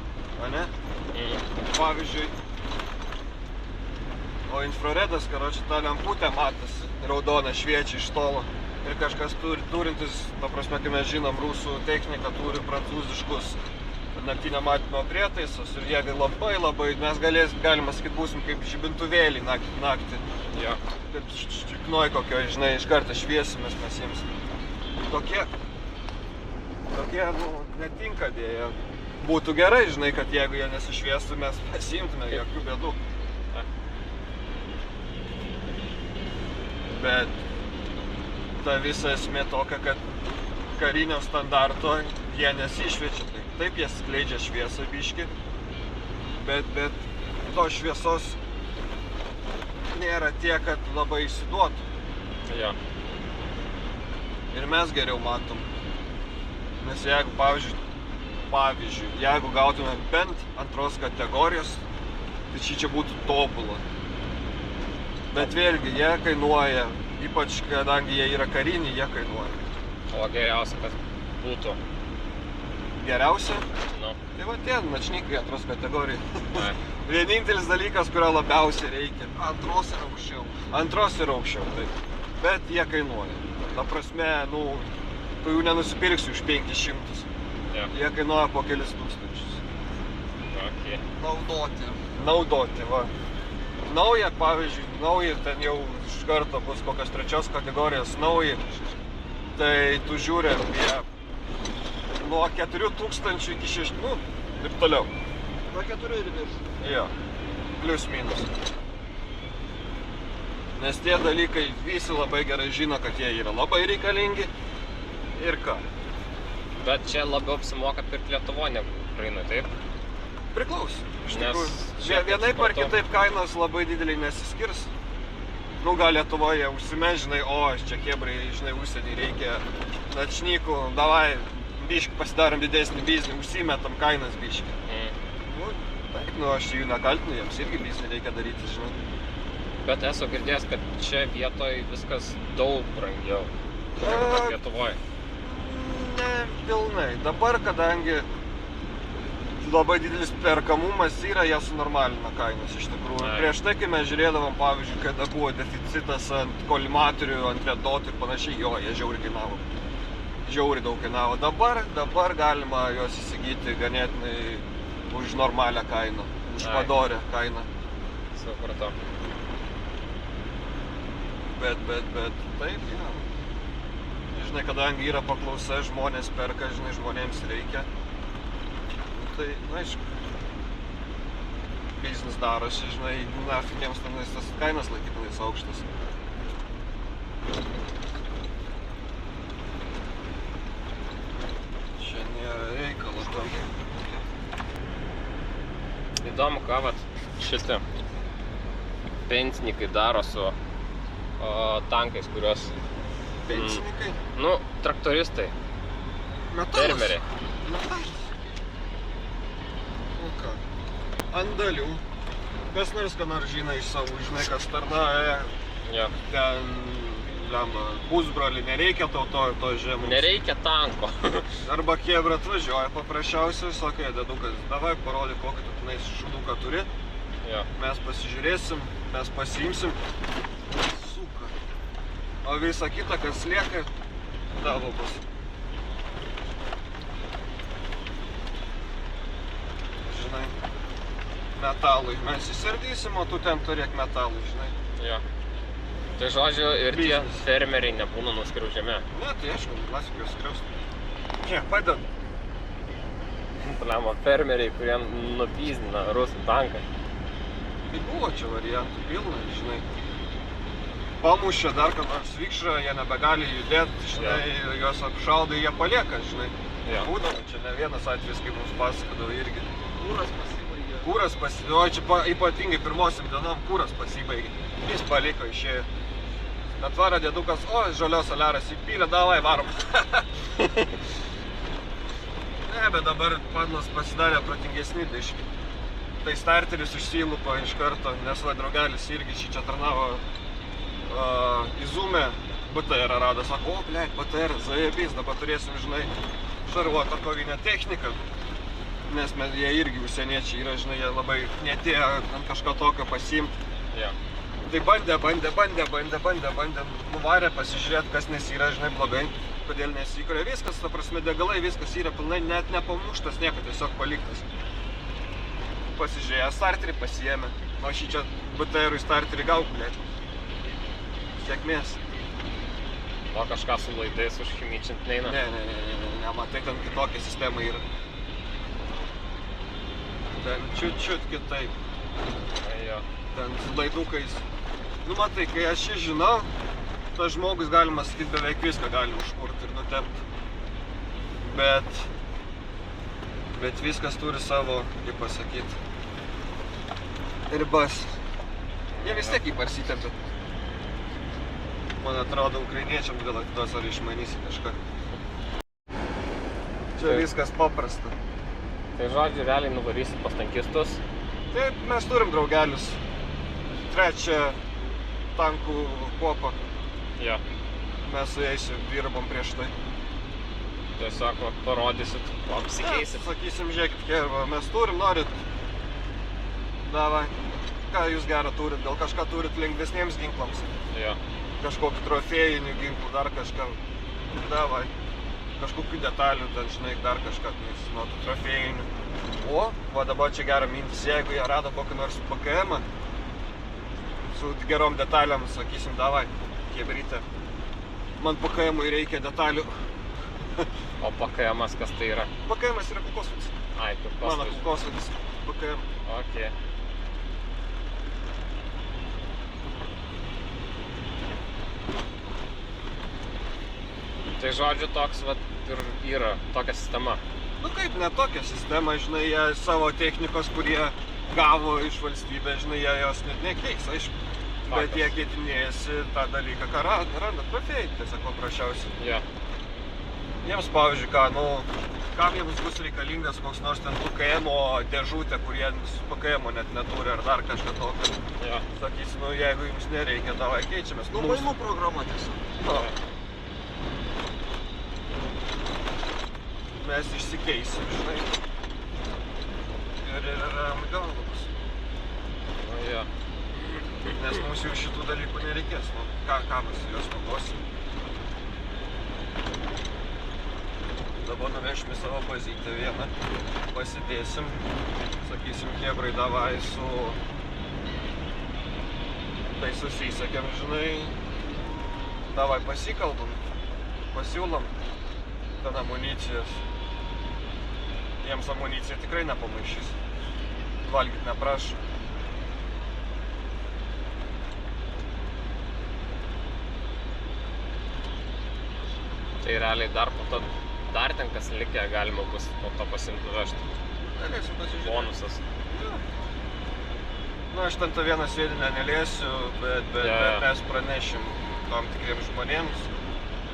ane? Pavyzdžiui, o infraredas, karoči, ta lemputė matas, raudona šviečia iš tolo. Ir kažkas turintis, ta prasme, kai mes žinom, rusų techniką turi prancūziškus naktinio matymo prietaisus ir jie labai, mes galima sakyti, būsim kaip žibintuvėliai naktį. Jo. Kaip štiknoj kokio, žinai, iš karto šviesimės mes jiems. Tokie, nu, netinka dėja. Būtų gerai, žinai, kad jeigu jie nesišviestų, mes pasiimtume, jokių bėdų. Bet ta visa esmė tokia, kad karinio standarto jie nesišviečia. Taip jie skleidžia šviesą biškį, bet tos šviesos nėra tiek, kad labai įsiduotų. Jo. Ir mes geriau matom. Nes jeigu, pavyzdžiui, jeigu gautume bent antros kategorijos, tai čia būtų tobula. Bet vėlgi, jie kainuoja, ypač kadangi jie yra kariniai, jie kainuoja. O geriausia, kas būtų? Geriausia? Nu. Tai va tie načnykai antros kategorijai. Vienintelis dalykas, kurio labiausiai reikia. Antros ir aukščiau. Antros ir aukščiau, taip. Bet jie kainuoja. Ta prasme, nu, tu jų nenusipirksi už 500. Ja. Jie kainuoja po kelis tūkstančius. Okay. Naudoti, va. Nauja, pavyzdžiui, nauja, ten jau iš karto bus kokios trečios kategorijos nauji. Tai tu žiūri apie nuo 4000 iki 6, nu, ir toliau. Nuo 4 ir virš. Jo, plius minus. Nes tie dalykai visi labai gerai žino, kad jie yra labai reikalingi ir ką. Bet čia labiau apsimoka pirkti Lietuvoje negu Ukrainoje, taip? Priklauso. Iš Nes tikrųjų, vienaip ar kitaip kainos labai dideliai nesiskirs. Nu, gal Lietuvoje užsimės, žinai, o, čia kebrai, žinai, užsienį reikia načnykų, davai, biškį pasidarom didesnį biznį, užsimetam kainas biškį. Nu, taip, nu, aš jų nekaltinu, jiems irgi biznį reikia daryti, žinai. Bet esu girdėjęs, kad čia vietoj viskas daug brangiau negu Lietuvoje. Ne, pilnai. Dabar, kadangi labai didelis perkamumas yra, jie sunormalina kainas iš tikrųjų. Prieš tai, kai mes žiūrėdavom, pavyzdžiui, kada buvo deficitas ant kolimatorių, ant redotų ir panašiai, jo, jie žiauriai kainavo. Žiauriai daug kainavo. Dabar galima juos įsigyti ganėtinai už normalią kainą, už padorę kainą. Supratau. Bet, taip, ja. Žinai, kadangi yra paklausa, žmonės perka, žinai, žmonėms reikia. Tai, na, aišku, biznis darosi, žinai, nafik jiems tenais tas kainas laikytinais aukštas. Čia nėra reikalo tam. Įdomu, ką vat šitie pensininkai daro su tankais, kuriuos... Pensininkai? Nu, traktoristai. Fermeriai. Metalas. Nu ką, ant dalių. Kas nors, ką nors žino iš savo, žinai, kas tarnauja. Jo. Ten, lemba, pusbrolį, nereikia to žemų. Nereikia tanko. Arba kebra atvažiuoja paprasčiausiai, sakė, dedukas, davai parodyk, kokį tu tenais šuduką turi. Jo. Mes pasižiūrėsim, mes pasiimsim. Suka. O visa kita, kas lieka, tavo bus. Žinai, metalui. Mes įsirdysim, o tu ten turėk metalui, žinai. Jo. Tai žodžiu, ir tie Biznis. fermeriai nebūna nuskriaudžiami. Ne, tai aišku, klasik juos skriausti. Čia, paded. Lemba, fermeriai, kurie nupyzdina rusų tanką. Tai buvo čia variantų pilna, žinai. Pamušė dar ką nors vikšrą, jie nebegali judėti, žinai, juos apšaudai, jie palieka, žinai. Jo. Būdavo, čia ne vienas atvejis, kaip mums pasakodavo irgi. Kūras pasibaigė. Kūras pasibaigė, o čia ypatingai pirmosiam dienom kūras pasibaigė. Jis paliko, išėjo. Atvara dėdukas, o, žalios soliaras įpylė, davai, varom. Ne, bet dabar padlas pasidarė protingesni biškį. tai starteris išsilupa iš karto, nes va draugelis irgi šį čia tarnavo Izume, BTR rado, sako, o, blėt, BTR, zajebys, dabar turėsim, žinai, šarvuotą kovinę techniką, nes jie irgi užsieniečiai yra, žinai, jie labai netėjo ant kažko tokio pasiimti. Jo. Tai bandė, nuvarė pasižiūrėti, kas nes yra, žinai, blogai, kodėl nesikuria viskas, ta prasme, degalai, viskas yra pilnai, net nepamuštas, nieko, tiesiog paliktas. Pasižiūrėjo starterį, pasiėmė, o šį čia BTR-ui starterį gauk, blėt. Sėkmės. O kažką su laidais užchimičint neina? Ne, matai, ten kitokia sistema yra. Ten čiut kitaip. Jo. Ten su laidukais. Nu matai, kai aš šį žinau, tas žmogus, galima sakyti, beveik viską gali užkurti ir nutempti. Bet viskas turi savo, kaip pasakyti, ribas. Jie vis tiek jį parsitempia. Man atrodo, ukrainiečiams gal atiduos ar išmanysi kažką. Čia viskas paprasta. Tai žodžiu, realiai nuvarysit pas tankistus. Taip, mes turim draugelius. 3 tankų kuopą. Jo. Mes su jais dirbom prieš tai. Tiesiog va, parodysit, o apsikeisit. Sakysim, žiūrėkit, kerva, mes turim, norit. Davai. Ką jūs gerą turit? Gal kažką turit lengvesniems ginklams? Jo. Kažkokių trofėjinių ginklų, dar kažką. Davai. Kažkokių detalių, ten, žinai, dar kažką, nuo tų trofėjinių. O, va dabar čia gera mintis, jeigu jie rado kokį nors PKM-ą su gerom detaliam, sakysim, davai, kebrytė. Man PKM-ui reikia detalių. O PKM-as kas tai yra? PKM-as yra kulkosvaidis. Ai, Mano kulkosvaidis PKM. Okei. Tai žodžiu, toks vat ir yra tokia sistema. Nu kaip, ne tokia sistema, žinai, jie savo technikos, kurie gavo iš valstybės, žinai, jie jos net nekeis, aišku. Bet jie keitinėjasi tą dalyką, ką randa trofėjai, tiesiog paprasčiausiai. Jo. Jiems, pavyzdžiui, ką, nu, kam jiems bus reikalingas koks nors ten PKM-o dėžutė, kurie PKM-o net neturi ar dar kažką tokio. Jo. Sakysi, nu, jeigu jums nereikia, davai, keičiamės. Nu, mainų programa tiesiog. No. Mes išsikeisim, žinai. Ir galva bus. Nu, jo. Nes mums jau šitų dalykų nereikės. Nu, ką mes juos naudosim. Dabar nuvešim į savo bazytę vieną. Pasidėsim. Sakysim, hebrai, davai su... Tai susisakėm, žinai. Davai pasikalbam. Pasiūlom. Ten amunicijos. Jiems amunicija tikrai nepamaišys. Valgyt neprašo. Tai realiai dar po to, dar ten kas likę, galima bus po to pasimti vežti. Galėsim pasižiūrėti. Bonusas. Ja. Nu, aš ten tą vieną sėdinę neliesiu, bet mes pranešim tam tikriems žmonėms,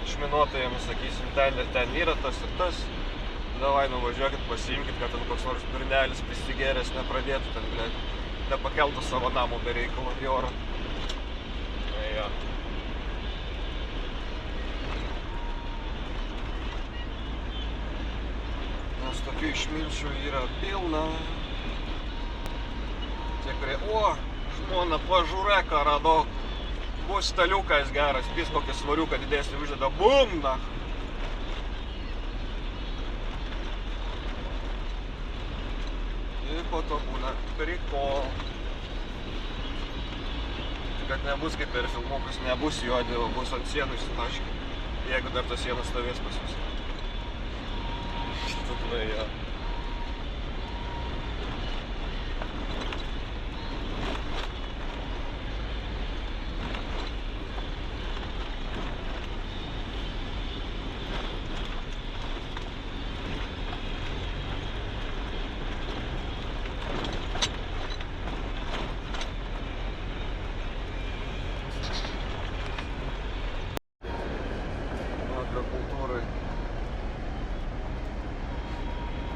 išminuotojams, sakysim, ten ir ten yra tas ir tas. Davai, nuvažiuokit, pasiimkit, kad ten koks nors durnelis prisigėręs nepradėtų ten, blėt, nepakeltų savo namų be reikalo į orą. Jo. Nes tokių išminčių yra pilna. Tie, kurie, o, žmona, pažiūrėk, ką radau. Bus staliukas geras, pis kokį svariuką didesnį uždeda, bum, na. Ir po to būna prikol. Kad nebus kaip per filmukus, nebus juodi, o bus ant sienų išsitaškę. Jeigu dar tas sienas stovės pas jūs. Tada jo.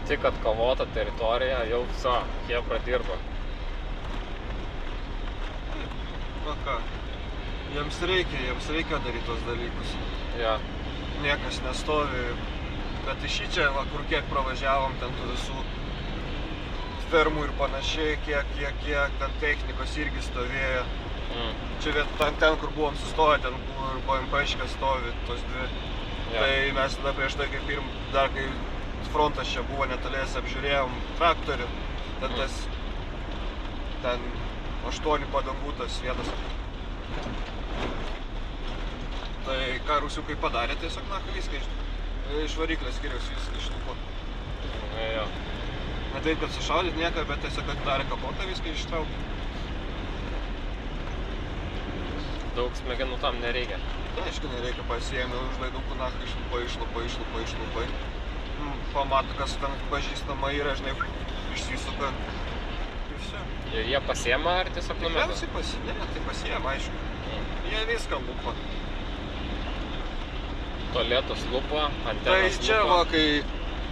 Tik atkovota teritorija, jau viso, jie pradirba. ką, jiems reikia daryti tos dalykus. Jo. Niekas nestovi, bet iš čia, va, kur kiek pravažiavom, ten tų visų fermų ir panašiai, kiek ten technikos irgi stovėjo. Čia ten, kur buvom sustoję, ten kur BMP-ška stovi, tos dvi. Ja. Tai mes tada prieš tai, dar kai frontas čia buvo netolies, apžiūrėjom traktorių, ten 8 padangų tas vietas. Tai ką rusiukai padarė, tiesiog viską iš variklės skiriaus viską išlupo. Jo. Ne taip, kad sušaudyt nieką, bet tiesiog atidarė kapotą, viską ištraukė. Daug smegenų tam nereikia. Tai aišku, nereikia, pasiėmė už laidukų, išlupai. Pamato, kas ten pažįstama yra, žinai, išsisuka. Ir visi. Ir jie pasiema ar tiesiog numeta? Tikriausiai tai pasiema, aišku. Jie viską lupa. Tualetus lupa, Tai antenas čia lupa. va, kai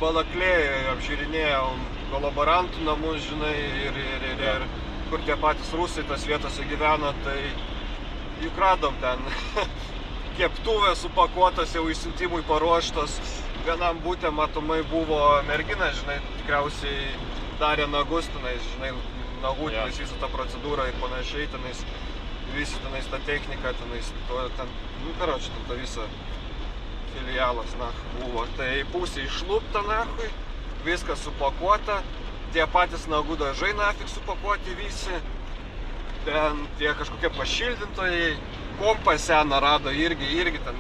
Balaklėje apžiūrinėjom kolaborantų namus, žinai, ir kur tie patys rusai tas vietose gyveno, tai juk radom ten keptuvės supakuotas, jau išsiuntimui paruoštos. Vienam būte matomai buvo mergina, žinai, tikriausiai darė nagus, tenais, žinai, nagų, tenais visą tą procedūrą ir panašiai, tenais visi tenais tą techniką, tenais, karoči, ten tą visą filialas, buvo. Tai pusė išlupta, viskas supakuota, tie patys nagų dažai, supakuoti visi, ten tie kažkokie pašildintojai, kompą seną rado irgi ten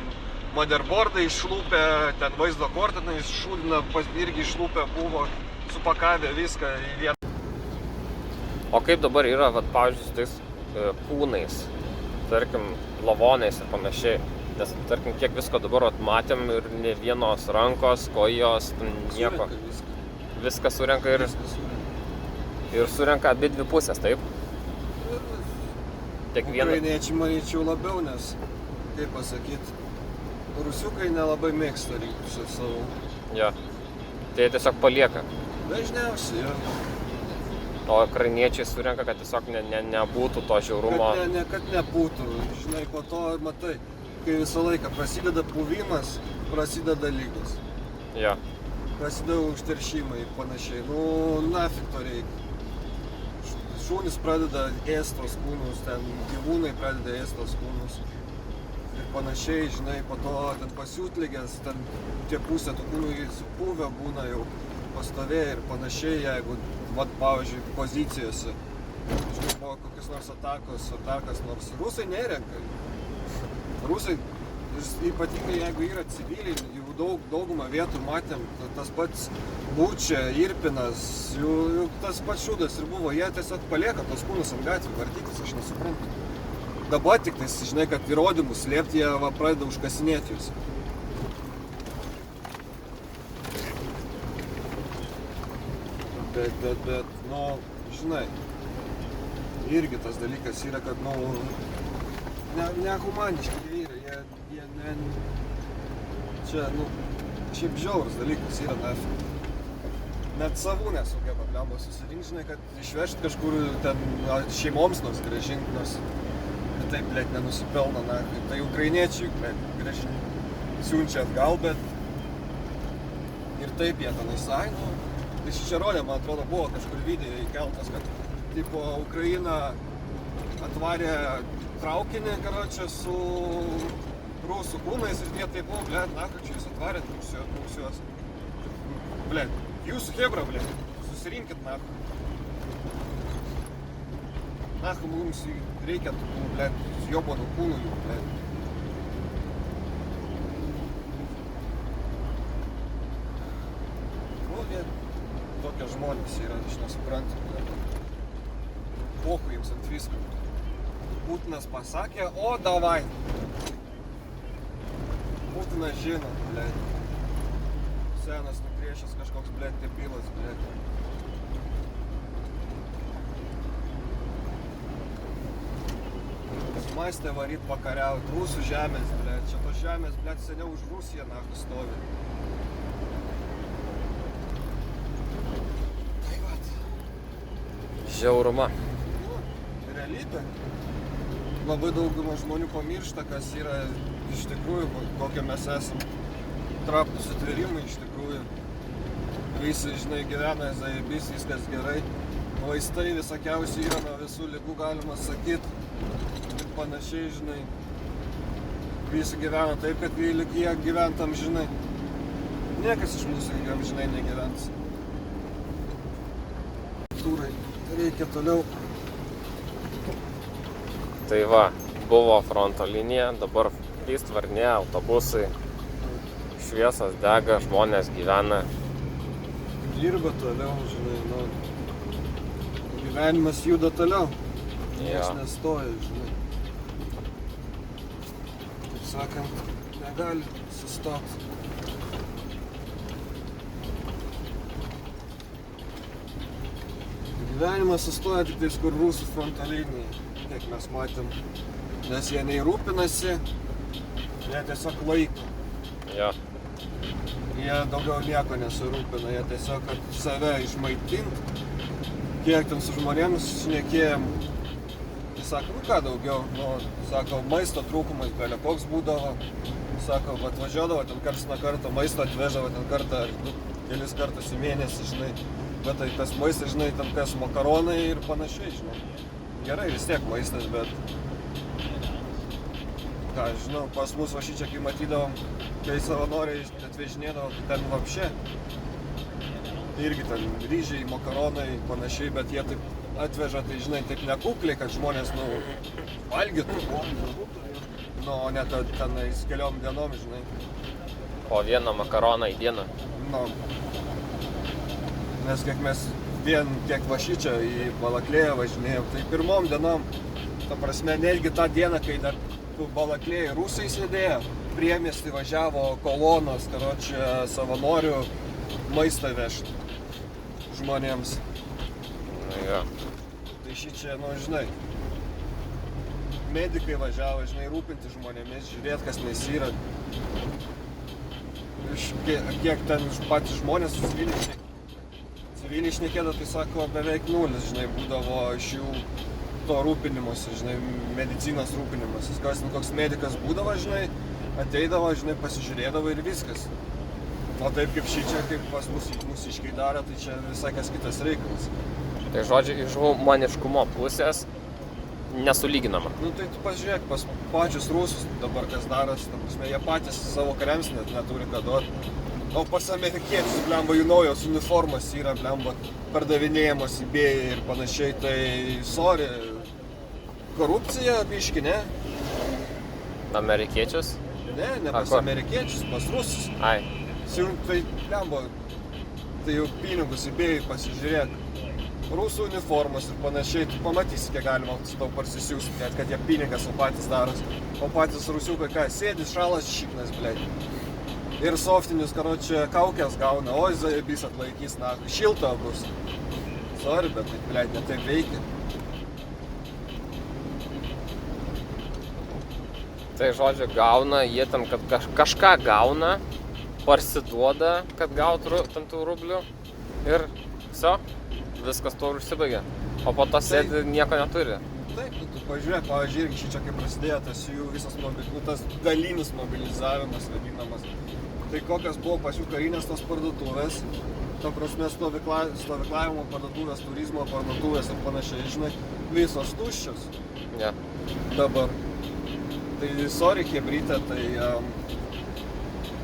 motherboardai išlūpę, ten vaizdo kortą šūdina, irgi išlūpę buvo, supakavę viską į vietą. O kaip dabar yra, vat, pavyzdžiui, su tais kūnais, tarkim, lavonais ir panašiai? Nes, tarkim, kiek visko dabar matėm ir ne vienos rankos, kojos, nieko. Viską surenka ir surenka abi dvi pusės, taip? Ukrainiečiai manyčiau labiau, nes, kaip pasakyt, rusiukai nelabai mėgsta rinkti savo. Jo. Tai jie tiesiog palieka. Dažniausiai, jo. O ukrainiečiai surenka, kad tiesiog nebūtų to žiaurumo. Kad nebūtų. Žinai, po to, matai, kai visą laiką prasideda puvimas, prasideda lygos. Jo. Prasideda užteršimai ir panašiai. Nafik to reikia. Šunys pradeda ėst tos kūnus, ten gyvūnai pradeda ėst tos kūnus. Ir panašiai, žinai, po to ten pasiutligęs, ten tie pusė tų kūnų supuvę būna jau pastovėję ir panašiai, jeigu, pavyzdžiui, pozicijose. Žinai, buvo kokios nors atakos ar dar kas nors. Rusai nerenka. Rusai, ypatingai jeigu yra civiliai, jau daugumą vietų matėm, tas pats Bučia, Irpinas, jų tas pats šūdas ir buvo, jie tiesiog palieka tos kūnus ant gatvių, vartytis, aš nesuprantu. Dabar tik tai, žinai, kad įrodymus slėpti, jie pradeda užkasinėti jūs. Bet, žinai, irgi tas dalykas yra, kad, nehumaniški vyrai, jie čia, šiaip žiaurus dalykas yra, nafik. Net savų nesugeba, blemba, susirinkti, žinai, kad išvežti kažkur ten šeimoms nors grąžinti, nors ir taip, blėt, nenusipelno, tai ukrainiečiai, blėt, grąžinti, siunčia atgal, bet ir taip jie tenais, tai čia rodė, man atrodo, buvo kažkur video įkeltas, kad, tipo, Ukraina atvarė traukinį, karočią, su rusų kūnais ir jie taip, blėt, čia jūs atvarėt mūsiuos. Blėt, jūsų hebra, blėt, susirinkit, mums reikia tų, blėt, jobonų kūnų jų, blėt. Jie tokie žmonės yra, aš nesuprantu, blėt. Pohu jiems ant visko. Putinas pasakė, o davai. Putinas žino, blėt. Senas nupriešęs kažkoks, blėt, debilas, blėt. Sumastė varyt pakariaut, rusų žemės, blėt. Čia tos žemės, blėt, seniau už Rusiją, stovi. Tai vat. Žiauruma. Realybė. labai dauguma žmonių pamiršta, kas yra iš tikrųjų, kokie mes esam. Trapūs sutvėrimai iš tikrųjų. Visi, žinai, gyvena zajebys, viskas gerai. Vaistai visokiausi yra nuo visų ligų, galima sakyti. Ir panašiai, žinai. Visi gyvena taip, kad jie gyventam, žinai. Niekas iš mūsų amžinai negyvens. Tūrai, reikia toliau. Tai va, buvo fronto linija, dabar įstvarnė, autobusai, šviesos dega, žmonės gyvena. Dirba toliau, žinai, nu. Gyvenimas juda toliau. Niekas nestoja, žinai. Taip sakant, negali sustoti. Gyvenimas sustoja tik tais, kur rusų fronto linija, kiek mes matėm. Nes jie nei rūpinasi, jie tiesiog laiko. Jo. Jie daugiau nieko nesirūpina, jie tiesiog kad save išmaitint. Kiek ten su žmonėmis šnekėjom. Jis sako, nu ką daugiau, nu, sako, maisto trūkumas belia koks būdavo. Sako, atvažiuodavo ten karts nuo karto, maisto atveždavo ten kartą, kelis kartus į mėnesį, žinai. Bet tai tas maistas, žinai, ten kas makaronai ir panašiai, žinai. Gerai, vis tiek maistas, bet... Ką, žinau, pas mus va šičia, kai matydavom, kai savanoriai atvežinėdavo, tai ten vapšė. Irgi ten ryžiai, makaronai, panašiai, bet jie taip atveža, tai žinai, taip nekukliai, kad žmonės, nu, valgytų. Nu, o ne kad tenais keliom dienom, žinai. Po vieną makaroną į dieną. Nu, nes kiek mes tiek va šičia į Balaklėją važinėjom, tai pirmom dienom, ta prasme, netgi tą dieną, kai dar Balaklėje rusai sėdėjo, priemiestį važiavo kolonos, karočią, savanorių maistą vežti žmonėms. Jo. Tai šičia, nu, žinai, medikai važiavo, žinai, rūpinti žmonėmis, žiūrėti, kas nes yra. Kiek ten patys žmonės civiliai šnekėdavo, tai sako, beveik nulis, žinai, būdavo iš jų to rūpinimuose, žinai, medicinos rūpinimuose. Koks medikas būdavo, žinai, ateidavo, žinai, pasižiūrėdavo ir viskas. O taip kaip šičia, kaip pas mūsiškai daro, tai čia visai kas kitas reikalas. Tai žodžiu, iš humaniškumo pusės nesulyginama. Nu tai tu pažiūrėk, pas pačius rusus dabar kas darosi, ta prasme, jie patys savo kariams net neturi ką duoti. O pas amerikiečius, blemba, jų naujos uniformos yra, blemba, pardavinėjamos eBay ir panašiai, tai sorry, korupcija biški, ne? Amerikiečius? Ne pas amerikiečius, pas rusus. Ai. Tai, blemba, tai jau pinigus eBay pasižiūrėk. Rusų uniformos ir panašiai, tu pamatysi, kiek galima su tau parsisiųsti, kad jie pinigas o patys daros. O patys rusiukai ką, sėdis, šalas šiknas, blėt. Ir softinius, karočią, kaukės gauna, oi, zajebys atlaikys, na, šilta bus. Sorry, bet tai, blėt, ne taip veikia. Tai žodžiu, gauna, jie ten, kad kažką gauna, parsiduoda, kad gautų ten tų rublių ir viso. Viskas tuo užsibaigia, o po to sėdi nieko neturi. Taip, tu pažiūrėk, pavyzdžiui, irgi šičia kaip prasidėjo tas jų visas tas dalinis mobilizavimas vadinamas. Tai kokios buvo pas jų karinės tos parduotuvės, ta prasme stovyklavimo parduotuvės, turizmo parduotuvės ir panašiai, žinai, visos tuščios. Ja. Dabar. Tai sorry, chebrytė,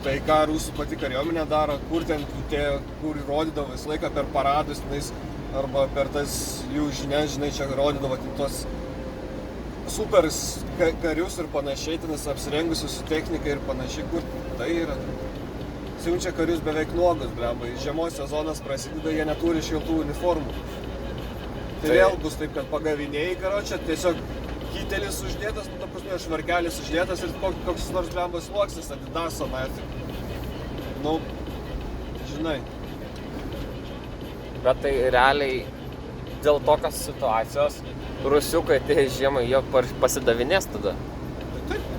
tai ką rusų pati kariuomenė daro, kur ten, kur rodydavo visą laiką per paradus, arba per tas jų žinias, žinai, čia rodydavo tos super karius ir panašiai, tenas apsirengusius su technika ir panašiai, kur tai yra. Siunčia karius beveik nuogus, blemba, žiemos sezonas prasideda, jie neturi šiltų uniformų. Tai vėl bus taip, kad pagavinėjai, karočią, tiesiog kytelis uždėtas, ta prasme, švarkelis uždėtas ir koks nors blembas sluoksnis, Adidaso, nu, žinai. Bet tai realiai dėl tokios situacijos rusiukai tai žiemai jie pasidavinės tada. Taip.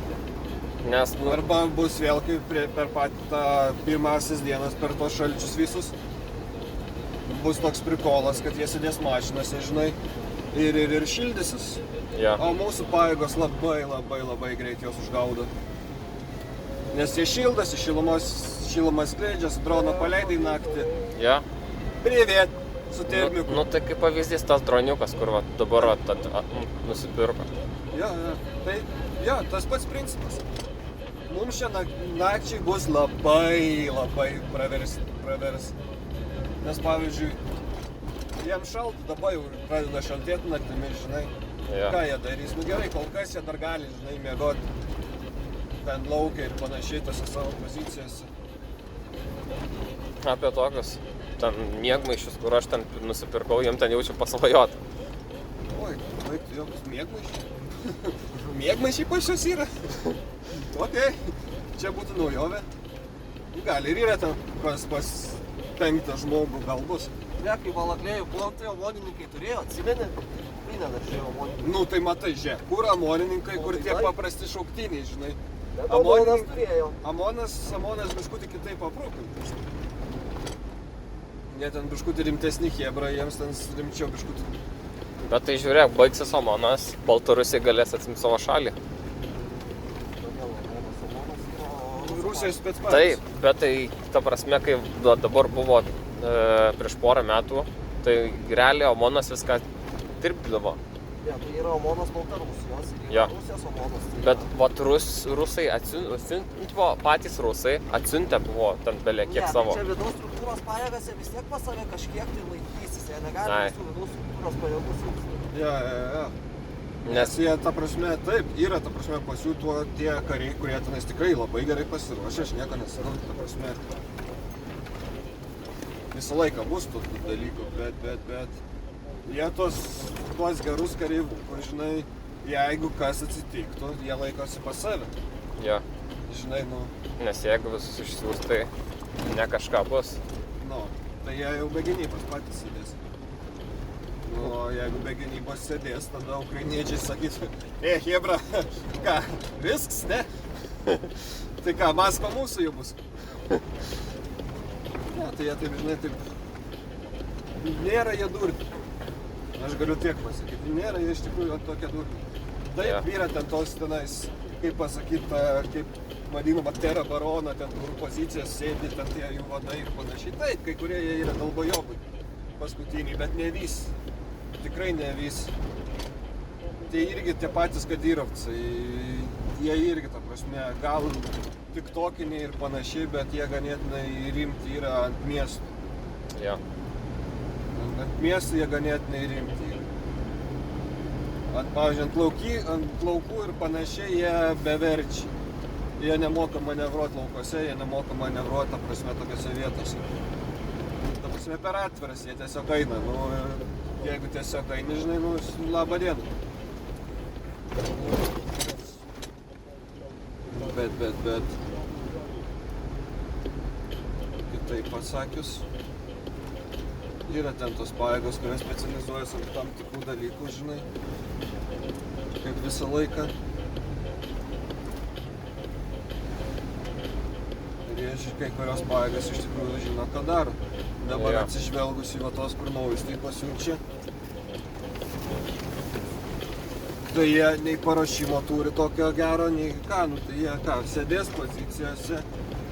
Nes, nu... Arba bus vėl kaip per patį tą pirmasis dienas per tos šalčius visus. Bus toks prikolas, kad jie sėdės mašinose, žinai, ir šildysis. Jo. O mūsų pajėgos labai greit jos užgaudo. Nes jie šildosi, šilumą skleidžia, su drono paleidai naktį. Jo. Privet, su termiku. Nu tai kaip pavyzdys tas droniukas, kur va, dabar nusipirko. Jo. Tai, jo, tas pats principas. Mums čia nakčiai bus labai pravers. Nes pavyzdžiui, jiems šalta, dabar jau pradeda šaltėti naktimis, žinai. Jo. Ką jie darys? Nu gerai, kol kas jie dar gali, žinai, miegoti ten laukia ir panašiai tose savo pozicijose. Apie tokius ten miegmaišius, kur aš ten nusipirkau, jiem ten jaučiu pasvajot. Oi, baigtų jokius miegmaišiai. Miegmaišiai pas šios yra. Okei, čia būtų naujovė. Gali ir yra ten pas 5 žmogų gal bus. Ne, kai valaklėjų plaukti omonininkai turėjo, atsimeni? Minė dar žiūrėjo omonininkai. Nu tai matai, žiūrėk, kur amonininkai, kur tie paprasti šauktiniai, žinai. Amonas turėjo. Amonas biškutį kitaip aprūpintas. Jie ten biškutį rimtesni chebra, jiems ten rimčiau biškutį. Bet tai žiūrėk, baigsis Omonas, Baltarusija galės atsimti savo šalį. Rusijos specpajėgos. Taip, bet tai ta prasme, kai dabar buvo prieš porą metų, tai realiai Omonas viską dirbdavo. Ja, tai yra Omonas Baltarusijos ir Jo. Rusijos Omonas. Tai Bet vat rusai atsiuntė, patys rusai atsiuntė buvo ten belė kiek savo. Čia vidaus struktūros pajėgas jie vis tiek pas save kažkiek tai laikysis, jie negali Ai. visų vidaus struktūros pajėgų siųsti. Ja. Nes Jie, ta prasme, taip, yra, ta prasme, pas jų tie kariai, kurie tenais tikrai labai gerai pasiruošę, aš nieko nesakau, ta prasme, visą laiką bus tų dalykų, bet jie tos gerus kareivų, kur, žinai, jeigu kas atsitiktų, jie laikosi pas save, jo, žinai, nes jeigu visus išsiųs, tai ne kažką bus. tai jie jau be gynybos patys sėdės. O jeigu be gynybos sėdės, tada ukrainiečiai sakys, Hebra, ką, visks, ne? Tai ką, Maskva mūsų jau bus. Ne, tai jie taip, žinai, taip, nėra jie durni. Aš galiu tiek pasakyti, nėra jie iš tikrųjų tokie durni. Taip, yra ten tos tenais, kaip pasakyti, kaip vadinama Tera Barona, ten kur pozicijas sėdi, ten tie jų vadai ir panašiai. Taip, kai kurie jie yra dalbajobai paskutiniai, bet ne visi. Tikrai ne visi. Tai irgi tie patys Kadyrovcai, jie irgi, ta prasme, gal tiktokiniai ir panašiai, bet jie ganėtinai rimti yra ant miestų. Jo. Ant miestų jie ganėtinai rimti yra. Pavyzdžiui, ant laukų ir panašiai jie beverčiai. Jie nemoka manevruoti laukose, jie nemoka manevruoti, ta prasme, tokiose vietose. Ta prasme, per atviras jie tiesiog eina, jeigu tiesiog eini, žinai, labą dieną. Bet, kitaip pasakius, yra ten tos pajėgos, kurios specializuojasi ant tam tikrų dalykų, žinai, kaip visą laiką. Ir kai kurios pajėgas iš tikrųjų žino, ką daro. Dabar atsižvelgus į tos, kur naujus tai pasiunčia. Tai jie nei paruošimo turi tokio gero, nei ką, tai jie ką, sėdės pozicijose.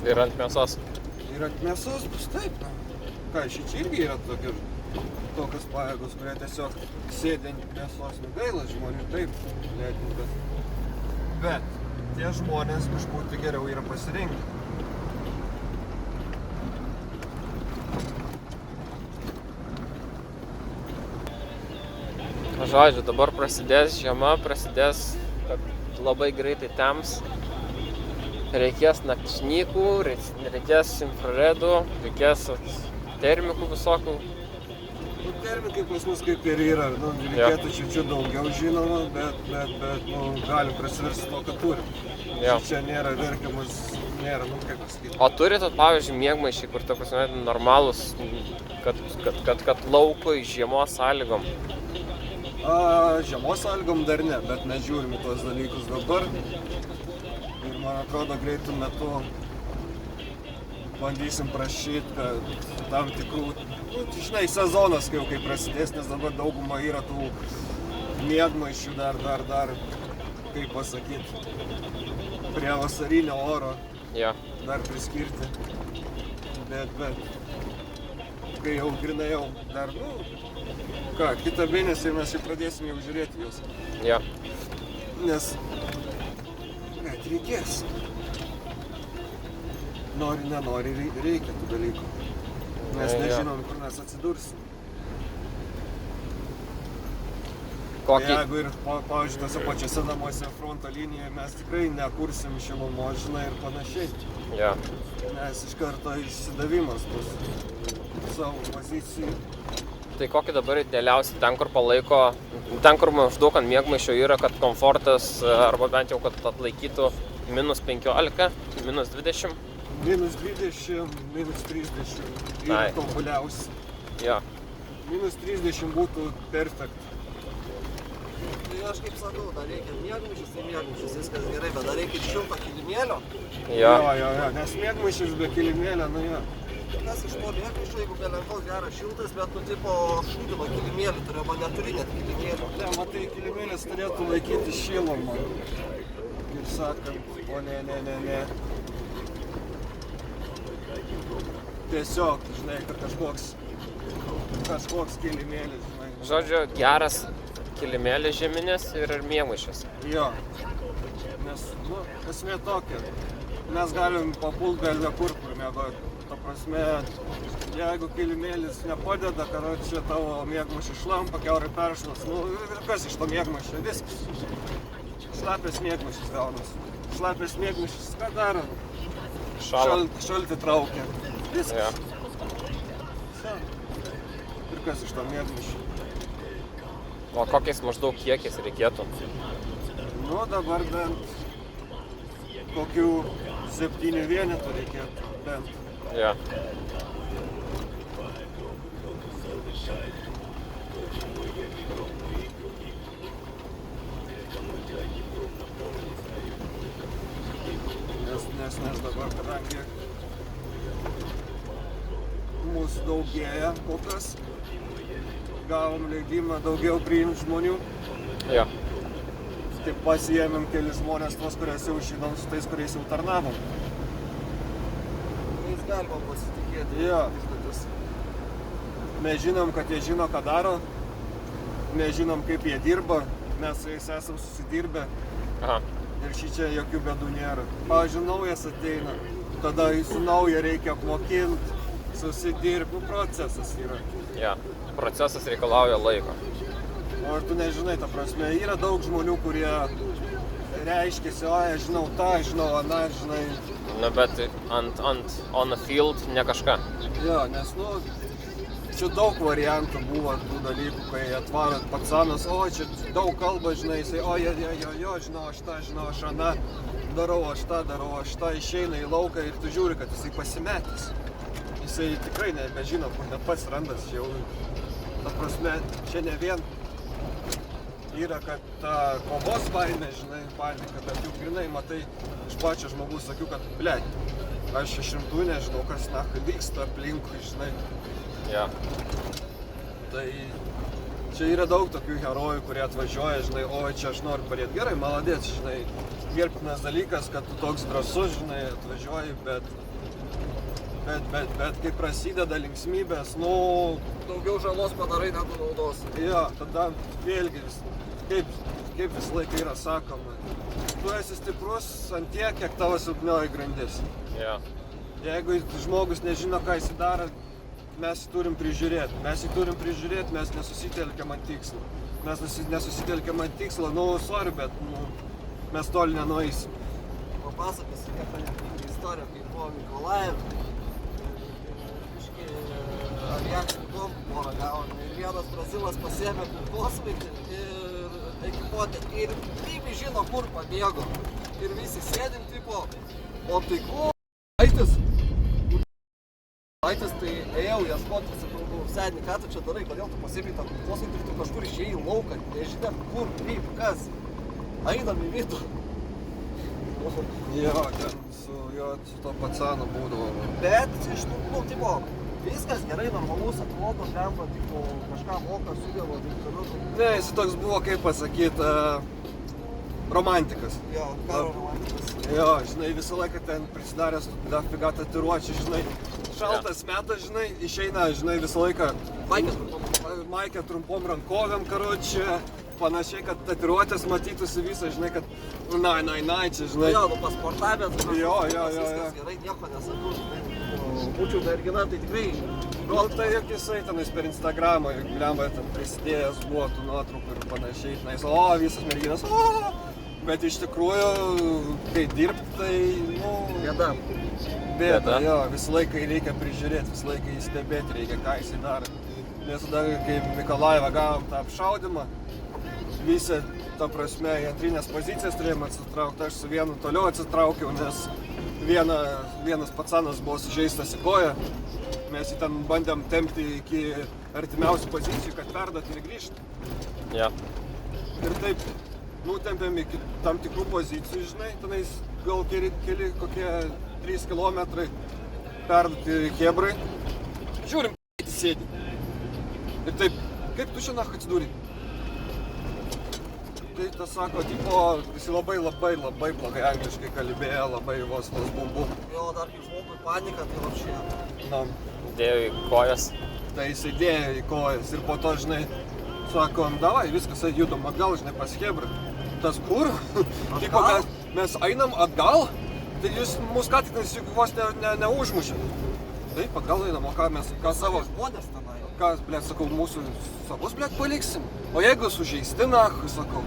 Ir ant mėsos. Ir ant mėsos bus taip. Ką, šičia irgi yra tokios pajėgos, kurie tiesiog sėdė ant mėsos. Gaila žmonių, taip, lėtinkas. Bet tie žmonės kažkur geriau yra pasirinkę. Žodžiu, dabar prasidės žiema, kad labai greitai temps. Reikės nakčnikų, reikės infraredų, reikės termikų visokių. Termikai pas mus kaip ir yra, reikėtų čiūčiu daugiau žinoma, bet galim prasiversti to, ką turim. Čia nėra verkiamas, nėra, kaip pasakyti. O turit, pavyzdžiui, miegmaišiai, kur tokius normalūs, kad lauko į žiemos sąlygom? Žiemos sąlygom dar ne, bet mes žiūrim į tuos dalykus dabar. Ir man atrodo, greitų metu bandysim prašyti, kad tam tikrų, žinai, sezonas kai prasidės, nes dabar dauguma yra tų miegmaišių dar, kaip pasakyti, prie vasarinio oro Jo. dar priskirti. Bet, kai jau grinai jau dar, kitą mėnesį mes jau pradėsim jau žiūrėti juos. Jo. Nes, reikės. Nori, nenori, reikia tų dalykų. Mes nežinom, kur mes atsidursim. Kokį? Jeigu ir, pavyzdžiui, tose pačiose namuose fronto linijoje mes tikrai nekursim šilumos, žinai, ir panašiai. Jo. Nes iš karto išsidavimas bus savo pozicijų. Tai kokį dabar idealiausiai ten, kur palaiko, ten, kur maždaug ant miegmaišio yra, kad komfortas, arba bent jau, kad atlaikytų -15, -20? -20, -30 yra Ai. tobuliausi. Jo. -30 būtų perfekt. Tai aš kaip sakau, dar reikia miegmaišis, tai miegmaišis, viskas gerai, bet dar reikia šilto kilimėlio. Jo. Jo, nes miegmaišis be kilimėlio, jo. Kas iš to miegmaišio, jeigu belenkoks geras šiltas, bet tipo šūdino kilimėlį turi, arba neturi net kilimėlio. Ne, matai, kilimėlis turėtų laikyti šilumą. Kaip sakant, o ne. Tiesiog, žinai, kad kažkoks kilimėlis, žinai. Žodžiu, geras kilimėlis žeminis ir miegmaišis. Jo. Nes, esmė tokia. Mes galim papult gal kur miegoti. Ta prasme, jeigu kilimėlis nepadeda, karočią tavo miegmaišį šlampa, kiaurai peršlas, kas iš to miegmaišio? Viskas. Šlapias miegmaišis gaunasi. Šlapias miegmaišis ką daro? Šalą. Šaltį traukia. Viskas. Jo. Ir kas iš to miegmaišio? O kokiais maždaug kiekiais reikėtų? Dabar bent kokių 7 vienetų reikėtų bent. Jo. Nes dabar, kadangi mūsų daugėja kol kas, gavom leidimą daugiau priimti žmonių. Jo. Taip pasiėmėm kelis žmonės, tuos, kurias jau žinom, su tais, kuriais jau tarnavom. Jais galima pasitikėti. Jo. Mes žinom, kad jie žino, ką daro. Mes žinom, kaip jie dirba. Mes su jais esam susidirbę. Aha. Ir šičia jokių bėdų nėra. Pavyzdžiui, naujas ateina. Tada su nauja reikia apmokinti, susidirbti. Procesas yra. Jo. Procesas reikalauja laiko. O ir tu nežinai, ta prasme, yra daug žmonių, kurie reiškiasi, aš žinau tą, žinau aną, žinai. Bet on the field ne kažką. Jo, nes, čia daug variantų buvo tų dalykų, kai atvarot patsanas, čia daug kalba, žinai, jisai, žinau, aš tą, žinau, aš aną, darau aš tą, išeina į lauką ir tu žiūri, kad jisai pasimetęs. Jisai tikrai nebežino, kur net pats randas, jau, ta prasme, čia ne vien yra, kad ta kovos baimė, žinai, panika, bet jau grinai matai iš pačio žmogus, sakiau, kad, aš 600 nežinau, kas vyksta aplinkui, žinai. Jo. Tai čia yra daug tokių herojų, kurie atvažiuoja, žinai, čia aš noriu padėti. Gerai, maladėt, žinai, gerbtinas dalykas, kad tu toks drąsus, žinai, atvažiuoji, bet kai prasideda linksmybės, daugiau žalos padarai negu naudos. Jo, tada vėlgi, kaip visą laiką yra sakoma, tu esi stiprus ant tiek, kiek tavo silpnioji grandis. Jo. Jeigu žmogus nežino, ką jis daro, mes jį turim prižiūrėti. Mes nesusitelkiam ant tikslo. Bet mes toli nenueisim. Papasakosiu istoriją, kai buvo Mikolajev. Aviacijų bombų porą gavome ir vienas brazilas pasiėmė kulkosvaidį ir ekipuotę ir tymiai žino, kur pabėgo. Ir visi sėdim tipo, o tai ko? Aitis, tai ėjau ieškoti, sakau, seni, ką tu čia darai, kodėl tu pasiėmė tą kulkosvaidį ir tu kažkur išėjai į lauką, nežinėm kur, kaip, kas. Einam į vidų. Jo, ten su to patsanu būdavo. Bet iš tų, tipo, Viskas gerai, normalus, atrodo, lemba, tipo, kažką moka, sugeba, taip toliau. Ne, jis toks buvo, kaip pasakyt, romantikas. Jo, karo romantikas. Jo, žinai, visą laiką ten prisidaręs dafiga tatuiruočių, žinai. Šaltas metas, žinai, išeina, žinai, visą laiką maikė trumpom rankovėm, karočią, panašiai, kad tatuiruotės matytųsi visą, žinai, kad nai, čia, žinai. Jo, nu pasportavęs, Jo. viskas gerai, nieko nesakau, žinai. Būčiau mergina, tai tikrai... Gal tai juk jisai tenais per Instagramą, lemba, ten prisidėjęs buvo tų nuotraukų ir panašiai, tenais, o, visas merginas, o, bet iš tikrųjų, kai dirbt, tai, nu... Bėda, jo, visą laiką jį reikia prižiūrėti, visą laiką jį stebėti reikia, ką jisai daro. Nes tada, kai Mikolaivą gavom tą apšaudymą, visi, ta prasme, į antrinės pozicijas turėjom atsitraukti, aš su vienu toliau atsitraukiau, nes vienas pacanas buvo sužeistas į koją. Mes jį ten bandėm tempti iki artimiausių pozicijų, kad perduoti ir grįžti. Ja. Ir taip, nutempėm iki tam tikrų pozicijų, žinai, tenais gal keli kokie 3 kilometrai perduoti Hebrai. Žiūrim, sėdi. Ir taip, kaip tu čia nach atsidūrė? Tai tas sako, tipo, jis labai blogai angliškai kalbėjo, labai vos bumbu. Jo, dar kai žmogui panika, tai lapšė. Na, Dėjo į kojas. tai jis įdėjo į kojas ir po to, žinai, sakom, davai, viskas, judam atgal, žinai, pas Hebrą. Tas kur? Tipo, kad mes einam atgal, tai jūs mus ką tik vos neužmušė. Taip, atgal einam, o ką mes, ką savo... Žmonės tenai. Ką, blėt, sakau, mūsų savus, blėt, paliksim. O jeigu sužeisti, nahui, sakau.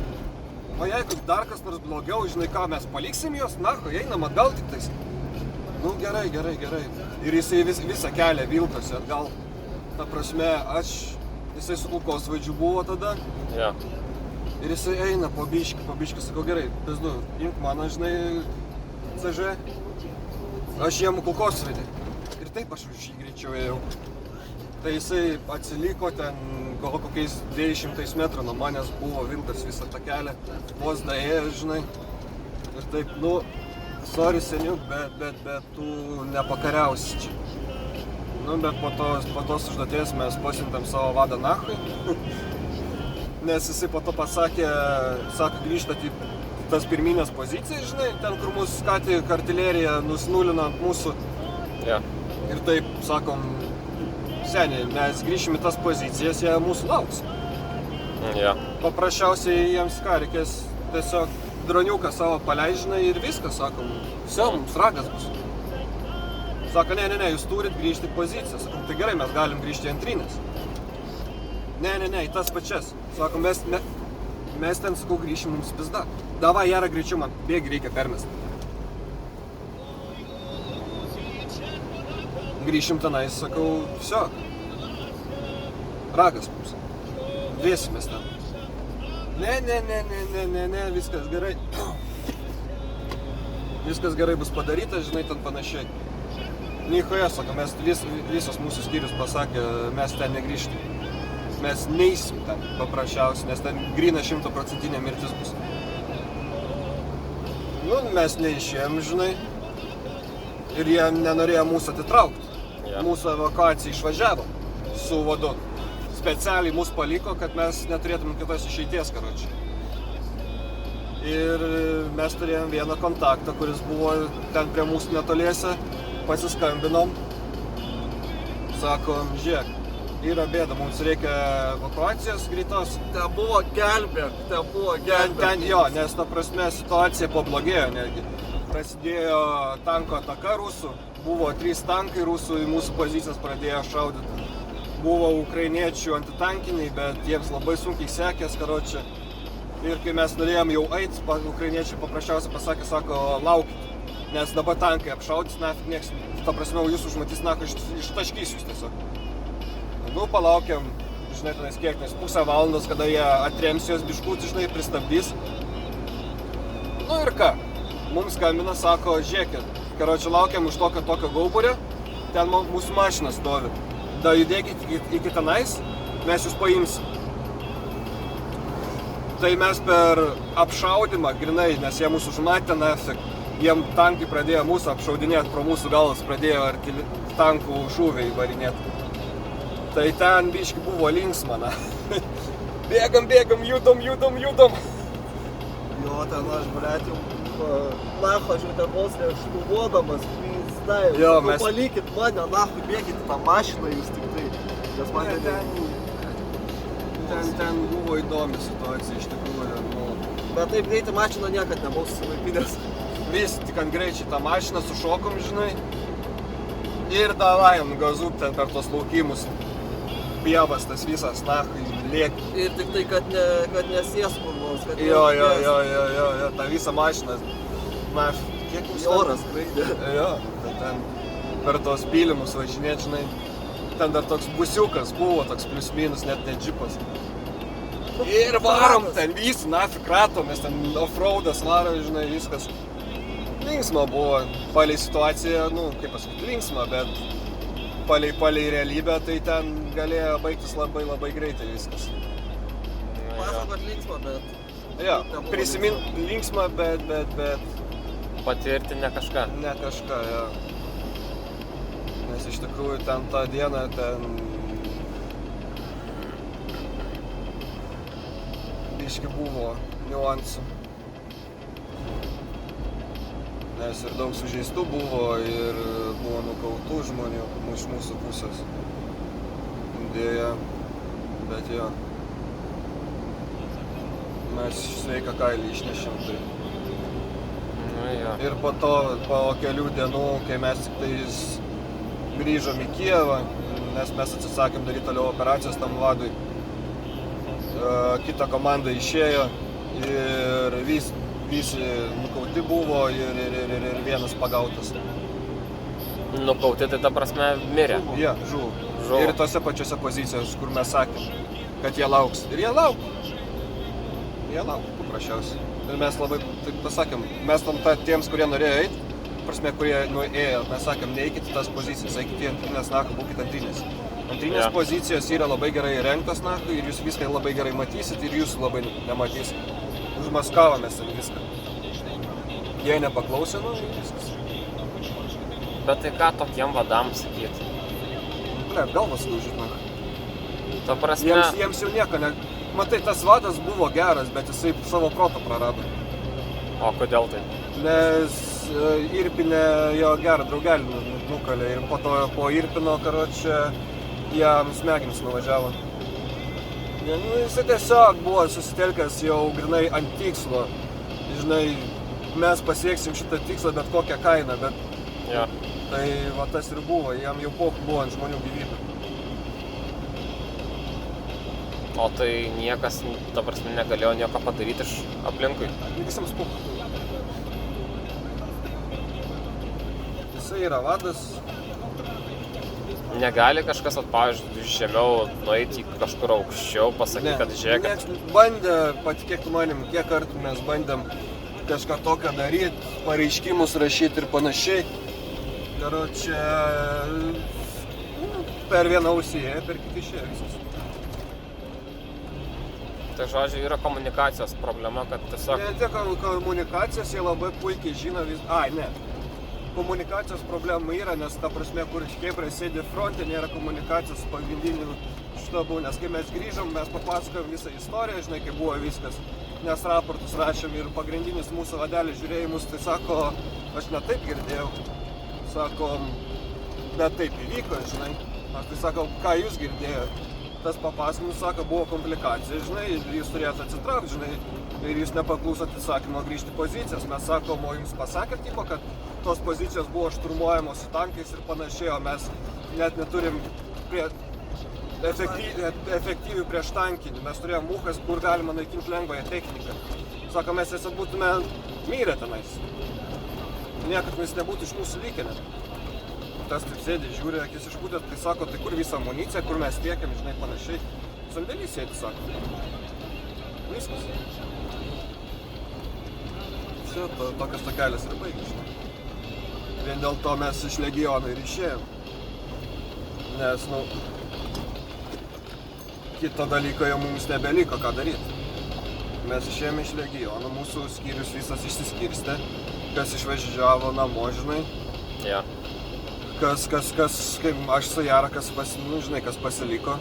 O jeigu dar kas nors blogiau, žinai ką, mes paliksim juos, nahui, einam atgal tik tais. Nu, gerai. Ir jisai visą kelią vilkosi atgal. Ta prasme, jisai su kulkosvaidžiu buvo tada. Ja. Ir jisai eina po biškį, sakau, gerai, pizdu, imk mano, žinai, CŽ. Aš jiem kulkosvaidį. Ir taip aš už jį greičiau ėjau. Tai jisai atsiliko ten gal kokiais 200 metrų nuo manęs buvo vilkas visą tą kelią. Vos daėjo, žinai. Ir taip, nu, sorry seniuk, bet tu nepakariausi čia. Nu, bet po tos užduoties mes pasiuntėm savo vadą nahui. Nes jisai po to pasakė, sako, grįžtat į tas pirminės pozicijas, žinai, ten, kur mūsų skatė artilerija nusnulino ant mūsų. Ja. Ir taip, sakom, seniai, mes grįšim į tas pozicijas, jie mūsų lauks. Ja. Paprasčiausiai jiems ką, reikės tiesiog droniuką savo paleidžinai ir viskas, sakom, viso, mums ragas bus. Sako, ne, jūs turit grįžti į poziciją. Sakom, tai gerai, mes galim grįžti į antrinės. Ne, į tas pačias. Sakom, mes ten, sakau, grįšim mums pizda. Davai, Jara, greičiau, man bėgi reikia permest. Grįšim tenais, sakau, viso. Ragas mums. Dėsimės ten. Ne, viskas gerai. Viskas gerai bus padaryta, žinai, ten panašiai. Nichoje, sako, mes visas mūsų skyrius pasakė, mes ten negrįžtim. Mes neisim ten paprasčiausiai, nes ten gryna 100% mirtis bus. Nu, mes neišėjom, žinai, ir jie nenorėjo mūsų atitraukti. Ja. Mūsų evakuacija išvažiavo su vadu. Specialiai mus paliko, kad mes neturėtum kitos išeities, karočiui. Ir mes turėjom vieną kontaktą, kuris buvo ten prie mūsų netoliese. Pasiskambinom. Sakom, žiūrėk, yra bėda, mums reikia evakuacijos greitos. Ten buvo gelbėk. Ten jo, nes ta prasme situacija pablogėjo netgi. Prasidėjo tanko ataka rusų. Buvo 3 tankai rusų į mūsų pozicijas pradėjo šaudyti. Buvo ukrainiečių antitankiniai, bet jiems labai sunkiai sekės, karočią. Ir kai mes norėjom jau eit, ukrainiečiai paprasčiausiai pasakė, sako, laukit. Nes dabar tankai apšaudys, nafik nieks, ta prasme, jūs užmatys, ištaškys jūs tiesiog. Nu, palaukiam, žinai, tenais kiek, nes pusę valandos, kada jie atrems jos biškutį, žinai, pristabdys. Nu ir ką, mums skambina, sako, žiūrėkit, karočią laukiam už tokio gauburio, ten mūsų mašina stovi. Da judėkit iki tenais, mes jūs paimsim. Tai mes per apšaudimą, grinai, nes jie mūsų užmatė, nafik, jiem tankai pradėjo mūsų apšaudinėti, pro mūsų galvas pradėjo tankų šūviai varinėti. Tai ten biški buvo linksma, na. Bėgam, judam. Jo, ten aš, blėt, jau nacho, aš jau ten vos neštuvodamas, pizda, Jo, sakau, mes- palikit mane, nacho, bėkit į tą mašiną jūs tik tai. Nes man Ten buvo įdomi situacija iš tikrųjų. Nu, Bet taip greitai mašiną niekad nebuvau susilaipinęs. vis tik ant greičiai tą mašiną sušokom, žinai. Ir davajam gazu ten per tos laukimus. Pievas tas visas, nachai, lėk. Ir tik tai, kad nesės kur nors, kad Jo, neuždės. ta visa mašina. Na, kiek Į orą skraidė. Jo, ten per tos pylimus važinėt, žinai. Ten dar toks busiukas buvo, toks plius minus, net ne džipas. Ir varom ten visi, nafik ratomės, ten offroadas varo, žinai, viskas. Linksma buvo, palei situaciją, nu, kaip pasakyti, linksma, bet palei realybę, tai ten galėjo baigtis labai greitai viskas. Pasakot linksma, bet... Jo, Nebuvo prisimint linksma, bet Patirti ne kažką. ne kažką, jo. Nes iš tikrųjų ten tą dieną biški buvo niuansų. Nes ir daug sužeistų buvo ir buvo nukautų žmonių iš mūsų pusės. Dėja, bet jo. Mes sveiką kailį išnešėm tai. Nu, jo. Ir po to, po kelių dienų, kai mes tik tais grįžom į Kijevą, nes mes atsisakėm daryti toliau operacijos tam vadui, kita komanda išėjo ir visi nukauti buvo ir vienas pagautas. Nukauti, tai ta prasme mirė. Jie žuvo. Žuvo. Ir tose pačiose pozicijose, kur mes sakėm, kad jie lauks. Ir jie lauko. Jie lauko, paprasčiausiai. Ir mes labai taip pasakėm, mes tiems, kurie norėjo eiti, prasme, kurie nuėjo, mes sakėm, neikit į tas pozicijas, eikit į antrinės naką, būkit antrinės. Antrinės Ja. pozicijos yra labai gerai įrengtos naką ir jūs viską labai gerai matysit ir jūs labai nematysit. Užmaskavomės ten viską. Jie nepaklausė, nu ir viskas. Bet tai ką tokiem vadams sakyti? Ble, galvas laužyt, man. Ta prasme, Jiems jau nieko ne... Matai, tas vadas buvo geras, bet jisai savo protą prarado. o kodėl tai? Nes Irpinė jo gerą draugelį nukalė ir po to po Irpino, karočią, jam smegenis nuvažiavo. Ja, nu, jisai tiesiog buvo susitelkęs jau grinai ant tikslo. Žinai, mes pasieksim šitą tikslą bet kokią kainą, bet Jo. tai va tas ir buvo, jam jau buvo ant žmonių gyvybių. O tai niekas, ta prasme, negalėjo nieko padaryti iš aplinkui. Visiems pup. Jisai yra vadas. Negali kažkas, pavyzdžiui, žemiau nueiti kažkur aukščiau, pasakyti, kad žiūrėk, Nieks bandė, patikėk manim, kiek kartų mes bandėm kažką tokio daryti, pareiškimus rašyti ir panašiai. Karočią, per vieną ausį ėjo, per kitą išėjo viskas. tai žodžiu, yra komunikacijos problema, kad tiesiog... Ne tiek komunikacijos, jie labai puikiai žino vis... Ai, ne. Komunikacijos problema yra, nes ta prasme, kur Chebra sėdi fronte, nėra komunikacijos pagrindinių štabų, nes kai mes grįžom, mes papasakojom visą istoriją, žinai, kaip buvo viskas, nes raportus rašėm ir pagrindinis mūsų vadelis žiūrėjimus, tai sako, aš ne taip girdėjau, sako, bet taip įvyko, žinai, aš tai sakau, ką jūs girdėjote, tas papasakojimas, sako, buvo komplikacija, žinai, ir jūs turėjote atsitraukti, žinai, ir jūs nepaklausot įsakymo grįžti į pozicijas, mes sakom, o jums pasakėt, tipo, kad tos pozicijos buvo šturmuojamos su tankais ir panašiai, o mes net neturim efektyvių prieš tankinį. Mes turėjom mūchas, kur galima naikinti lengvąją techniką. Sako, mes tiesiog būtume myrę tenais. Niekad mes nebūtų iš mūsų likę net. Tas taip sėdi, žiūri, akis išpūtėt, tai sako, tai kur visa amunicija, kur mes tiekiam, žinai, panašiai. Sandėlys sėdi, sako. Viskas. Čia tokios tokelės ir baigė, žinai. Vien dėl to mes iš legiono ir išėjom. Nes, nu, kito dalyko jau mums nebeliko ką daryti. Mes išėjome iš legiono, mūsų skyrius visas išsiskirstė. kas išvažiavo namo, žinai. Jo. Kas, kaip aš su Jara, kas pasiliko.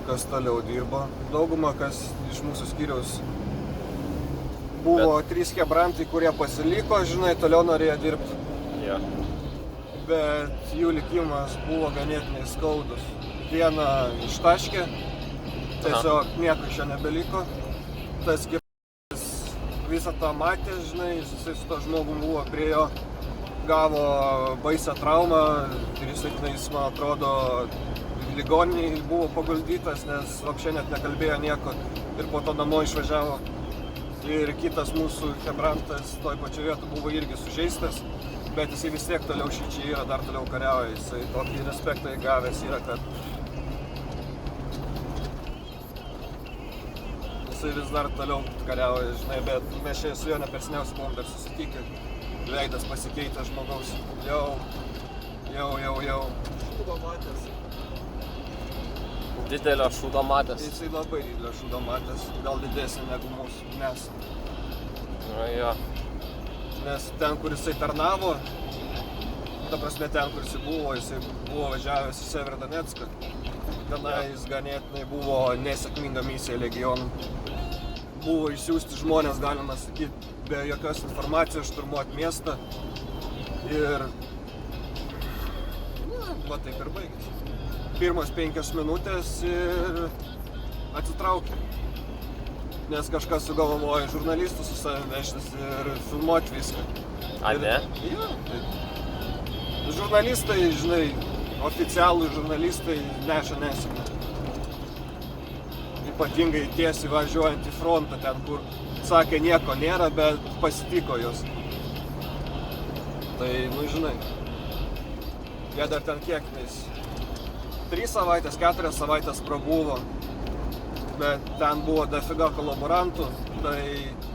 Kas toliau dirbo. Dauguma, kas iš mūsų skyriaus buvo 3 chebrantai, kurie pasiliko, žinai, toliau norėjo dirbti. Jo. Bet jų likimas buvo ganėtinai skaudus. Vieną ištaškė, tiesiog nieko iš jo nebeliko. Tas kipas visą tą matė, žinai, jisai su to žmogum buvo prie jo, gavo baisią traumą ir jisai, man atrodo, ligoniniai buvo paguldytas, nes apšė net nekalbėjo nieko ir po to namo išvažiavo. Ir kitas mūsų chebrantas toj pačioj vietoj buvo irgi sužeistas, bet jisai vis tiek toliau šičia yra, dar toliau kariauja, jisai tokį respektą įgavęs yra, kad jisai vis dar toliau kariauja, žinai, bet mes čia su juo neperseniausiai buvom dar susitikę, veidas pasikeitė žmogaus, jau. Šūdo matęs. Didelio šūdo matęs. Jisai labai didelio šūdo matęs, gal didesnį negu mūsų, mes. Nu, jo. Nes ten, kur jisai tarnavo, ta prasme ten, kur jisai buvo važiavęs į Severodonecką, tenai jis ganėtinai buvo nesėkminga misija legionų. Buvo išsiųsti žmonės, galima sakyti, be jokios informacijos šturmuoti miestą ir va taip ir baigėsi. Pirmas 5 minutės ir atsitraukė. Nes kažkas sugalvojo žurnalistus su savimi vežtis ir filmuoti viską. A, ne? Jo, tai žurnalistai, žinai, oficialūs žurnalistai neša nesėkmę. Ypatingai tiesiai važiuojant į frontą, ten, kur sakė nieko nėra, bet pasitiko jos. Tai, nu, žinai, jie dar ten kiek, nes 3 savaitės, 4 savaitės prabuvo, bet ten buvo dafiga kolaborantų, tai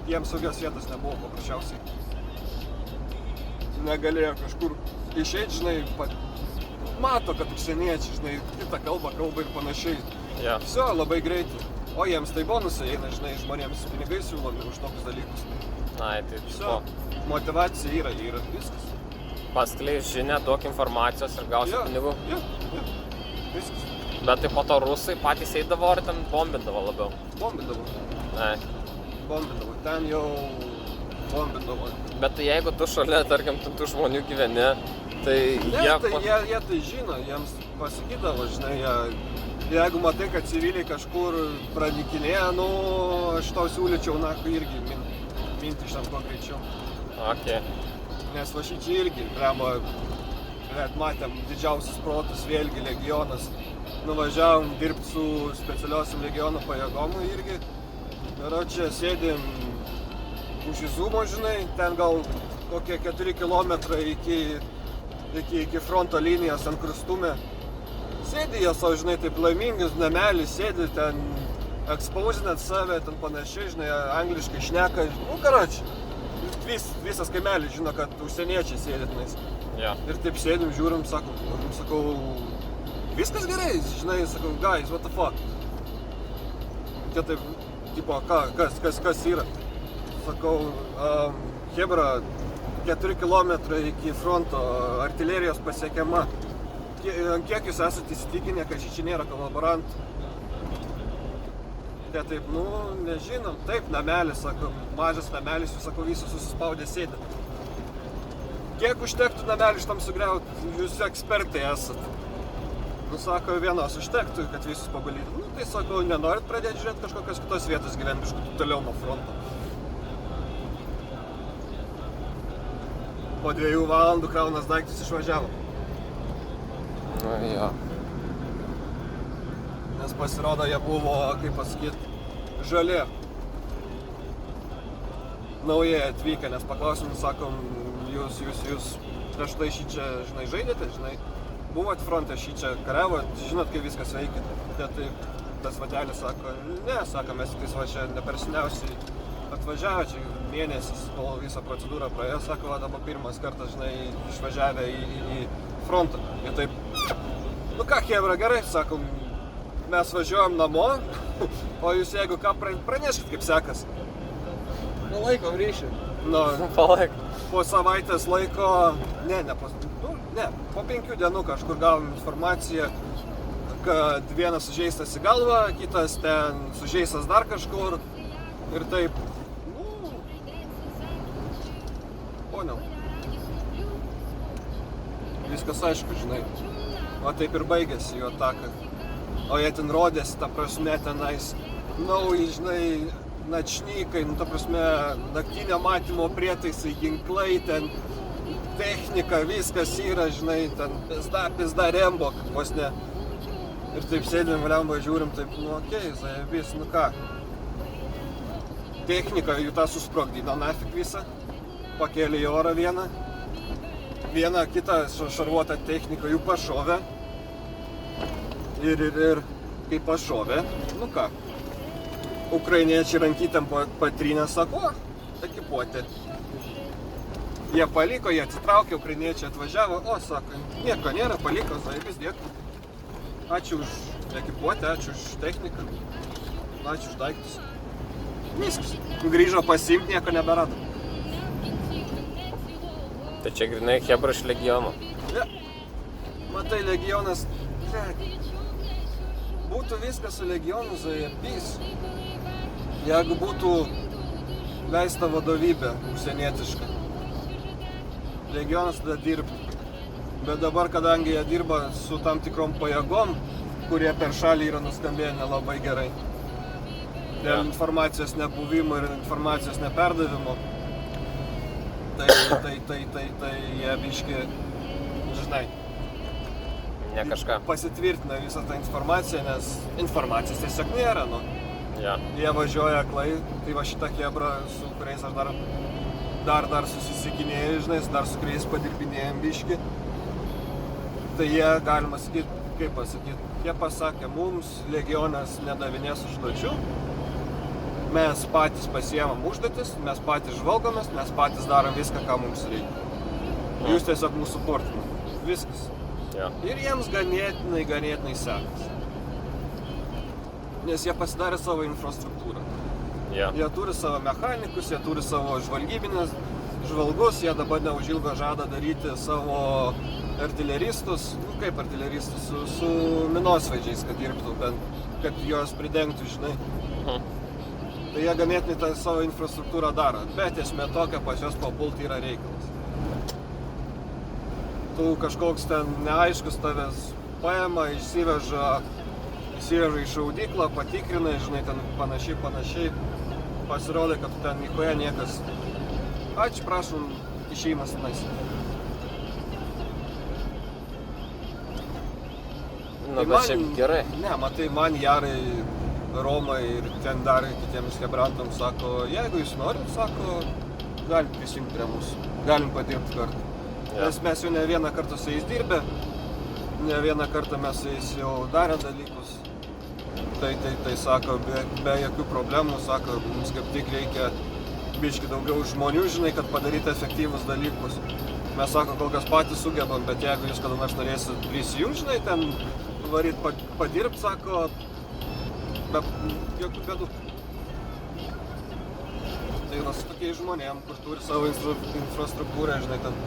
jiems saugios vietos nebuvo paprasčiausiai. Negalėjo kažkur išeiti, žinai, mato, kad užsieniečiai, žinai, kitą kalbą ir panašiai. Jo. Viso, labai greitai. O jiems tai bonusai eina, žinai, žmonėms pinigai siūlomi už tokius dalykus. Ai, tai Viso, motyvacija yra, viskas. Paskleis žinią, duok informacijos ir gausi pinigų. Jo, viskas. Bet tai po to rusai patys eidavo ar ten bombindavo labiau? Bombindavo. Ai. Bombindavo. Ten jau bombindavo. Bet tai jeigu tu šalia, tarkim, tų žmonių gyveni, tai Ne, jie tai žino, jiems pasakydavo, žinai, jeigu matai, kad civiliai kažkur pradikinėja, nu, aš tau siūlyčiau, irgi minti iš ten kuo greičiau. Okay. Nes va šičia irgi, matėm didžiausius protus, vėlgi legionas. Nuvažiavom dirbti su specialiosiam legiono pajėgomu irgi. Ir čia sėdim už Izumo, žinai, ten gal kokie 4 kilometrai iki fronto linijos ant Krustumė. Sėdi jie savo, žinai, taip laimingi, namelis, sėdi ten, ekspauzinat save, ten panašiai, žinai, angliškai šneka. Nu, karoči, visas kaimelis žino, kad užsieniečiai sėdi tenais. Ja. Ir taip sėdim, žiūrim, sakau, viskas gerai, žinai, sakau, guys, what the fuck. Tie taip, tipo, kas yra? Sakau, Hebra, 4 kilometrai iki fronto, artilerijos pasiekiama. Kiek jūs esate įsitikinę, kad čia nėra kolaborantų? Tie taip, nu, nežinom, taip, namelis, sakau, mažas namelis, jūs, sakau, visi susispaudę sėdė. Kiek užtektų namelį šitam sugriauti, jūs ekspertai esat. Nu, sako, vienos užtektų, kad visus pagulytų. Nu, tai sakau, nenorit pradėti žiūrėti kažkokios kitos vietos gyventi, kažkur toliau nuo fronto. Po 2 valandų kraunas daiktus išvažiavo. Nu, jo. Nes pasirodo, jie buvo, kaip pasakyti, žali. Naujai atvykę, nes paklausim, sakom, jūs prieš tai šičia, žinai, žaidėte, žinai, buvot fronte šičia, kariavot, žinot, kaip viskas veikia. Tai tas vatelis sako, ne, sako, mes tik va čia neperseniausiai atvažiavę, čia mėnesis, kol visą procedūrą praėjo, sako, va dabar pirmas kartas, žinai, išvažiavę į frontą. Ir taip, nu ką, Hebra, gerai, sakom, mes važiuojam namo, o jūs jeigu ką praneškit, kaip sekas. Palaikom ryšį. Nu, Palaik. po savaitės laiko, po 5 dienų kažkur gavom informaciją, kad vienas sužeistas į galvą, kitas ten sužeistas dar kažkur ir taip. Poniau. Viskas aišku, žinai. O taip ir baigėsi jų ataka. O jie ten rodėsi, ta prasme, tenais nauji, žinai, načnykai, ta prasme, naktinio matymo prietaisai, ginklai, ten technika, viskas yra, žinai, ten pizda Rembo, vos ne. Ir taip sėdėm, valiamba, žiūrim, taip, okei, zajebys, ką. Technika jų tą susprogdino nafik visą, pakėlė į orą vieną kitą šarvuotą techniką jų pašovė. Ir kai pašovė, ką. Ukrainiečiai rankytėm patrynė, sako, ekipuotė. Jie paliko, jie atsitraukė, ukrainiečiai atvažiavo, sako, nieko nėra, paliko, zajebys, dėkui. Ačiū už ekipuotę, ačiū už techniką, ačiū už daiktus. Viskas. Grįžo pasiimti, nieko neberado. Tai čia grinai Hebra iš Legiono. Ja. Matai, Legionas, būtų viskas su Legionu zajebys. Jeigu būtų leista vadovybė užsienietiška, Legionas tada dirbtų. Bet dabar, kadangi jie dirba su tam tikrom pajėgom, kurie per šalį yra nuskambėję nelabai gerai, dėl informacijos nebuvimo ir informacijos neperdavimo, tai jie biški, žinai, Ne kažką. pasitvirtina visą tą informaciją, nes informacijos tiesiog nėra, Ja. Jie važiuoja aklai, tai va šitą Hebrą, su kuriais aš dar susisikinėjau, žinai, dar su kuriais padirbinėjom biški. Tai jie, galima sakyti, kaip pasakyti, jie pasakė, mums Legionas nedavinės užduočių, mes patys pasiemam užduotis, mes patys žvalgomės, mes patys darom viską, ką mums reikia. Jūs tiesiog mūsų portinat. Viskas. Ja. Ir jiems ganėtinai sekasi. Nes jie pasidarė savo infrastruktūrą. Ja. Jie turi savo mechanikus, jie turi savo žvalgybinės žvalgus, jie dabar neužilgo žada daryti savo artileristus, kaip artileristus, su minosvaidžiais, kad dirbtų, bent, kad juos pridengtų, žinai. Tai jie ganėtinai tą savo infrastruktūrą daro, bet esmė tokia, pas juos papulti yra reikalas. Tu kažkoks ten neaiškus tavęs paima, įsiveža į šaudyklą, patikrina, žinai, ten panašiai, pasirodė, kad ten nikoje niekas. Ačiū, prašom, išėjimas tenais. Na, bet šiaip gerai. Ne, matai, man Jarai, Romai ir ten dar kitiems hebrantams sako, jeigu jūs norit, sako, galim prisijungti prie mūsų, galim padirbti kartu. Nes mes jau ne vieną kartą su jais dirbę, ne vieną kartą mes su jais jau darę dalykus. Tai sako, be jokių problemų, sako, mums kaip tik reikia biški daugiau žmonių, žinai, kad padaryti efektyvus dalykus. Mes, sako, kol kas patys sugebam, bet jeigu jūs kada nors norėsit prisijungti, žinai, ten varyt padirbti, sako, be jokių bėdų. Tai su tokiais žmonėm, kur turi savo infrastruktūrą, žinai, ten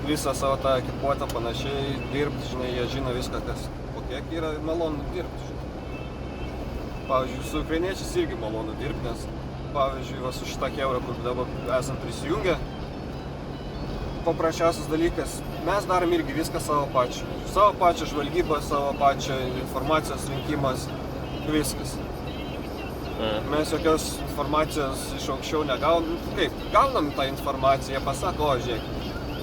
visą savo tą ekipuotę panašiai dirbti, žinai, jie žino viską, kas po kiek yra malonu dirbti, žinai. Pavyzdžiui, su ukrainiečiais irgi malonu dirbti, nes, pavyzdžiui, su šitą Hebrą, kur dabar esam prisijungę, paprasčiausias dalykas, mes darom irgi viską savo pačią. Savo pačią žvalgybą, savo pačią informacijos rinkimas, viskas. Mes jokios informacijos iš aukščiau negaunam. Kaip, gaunam tą informaciją, jie pasako, žiūrėk,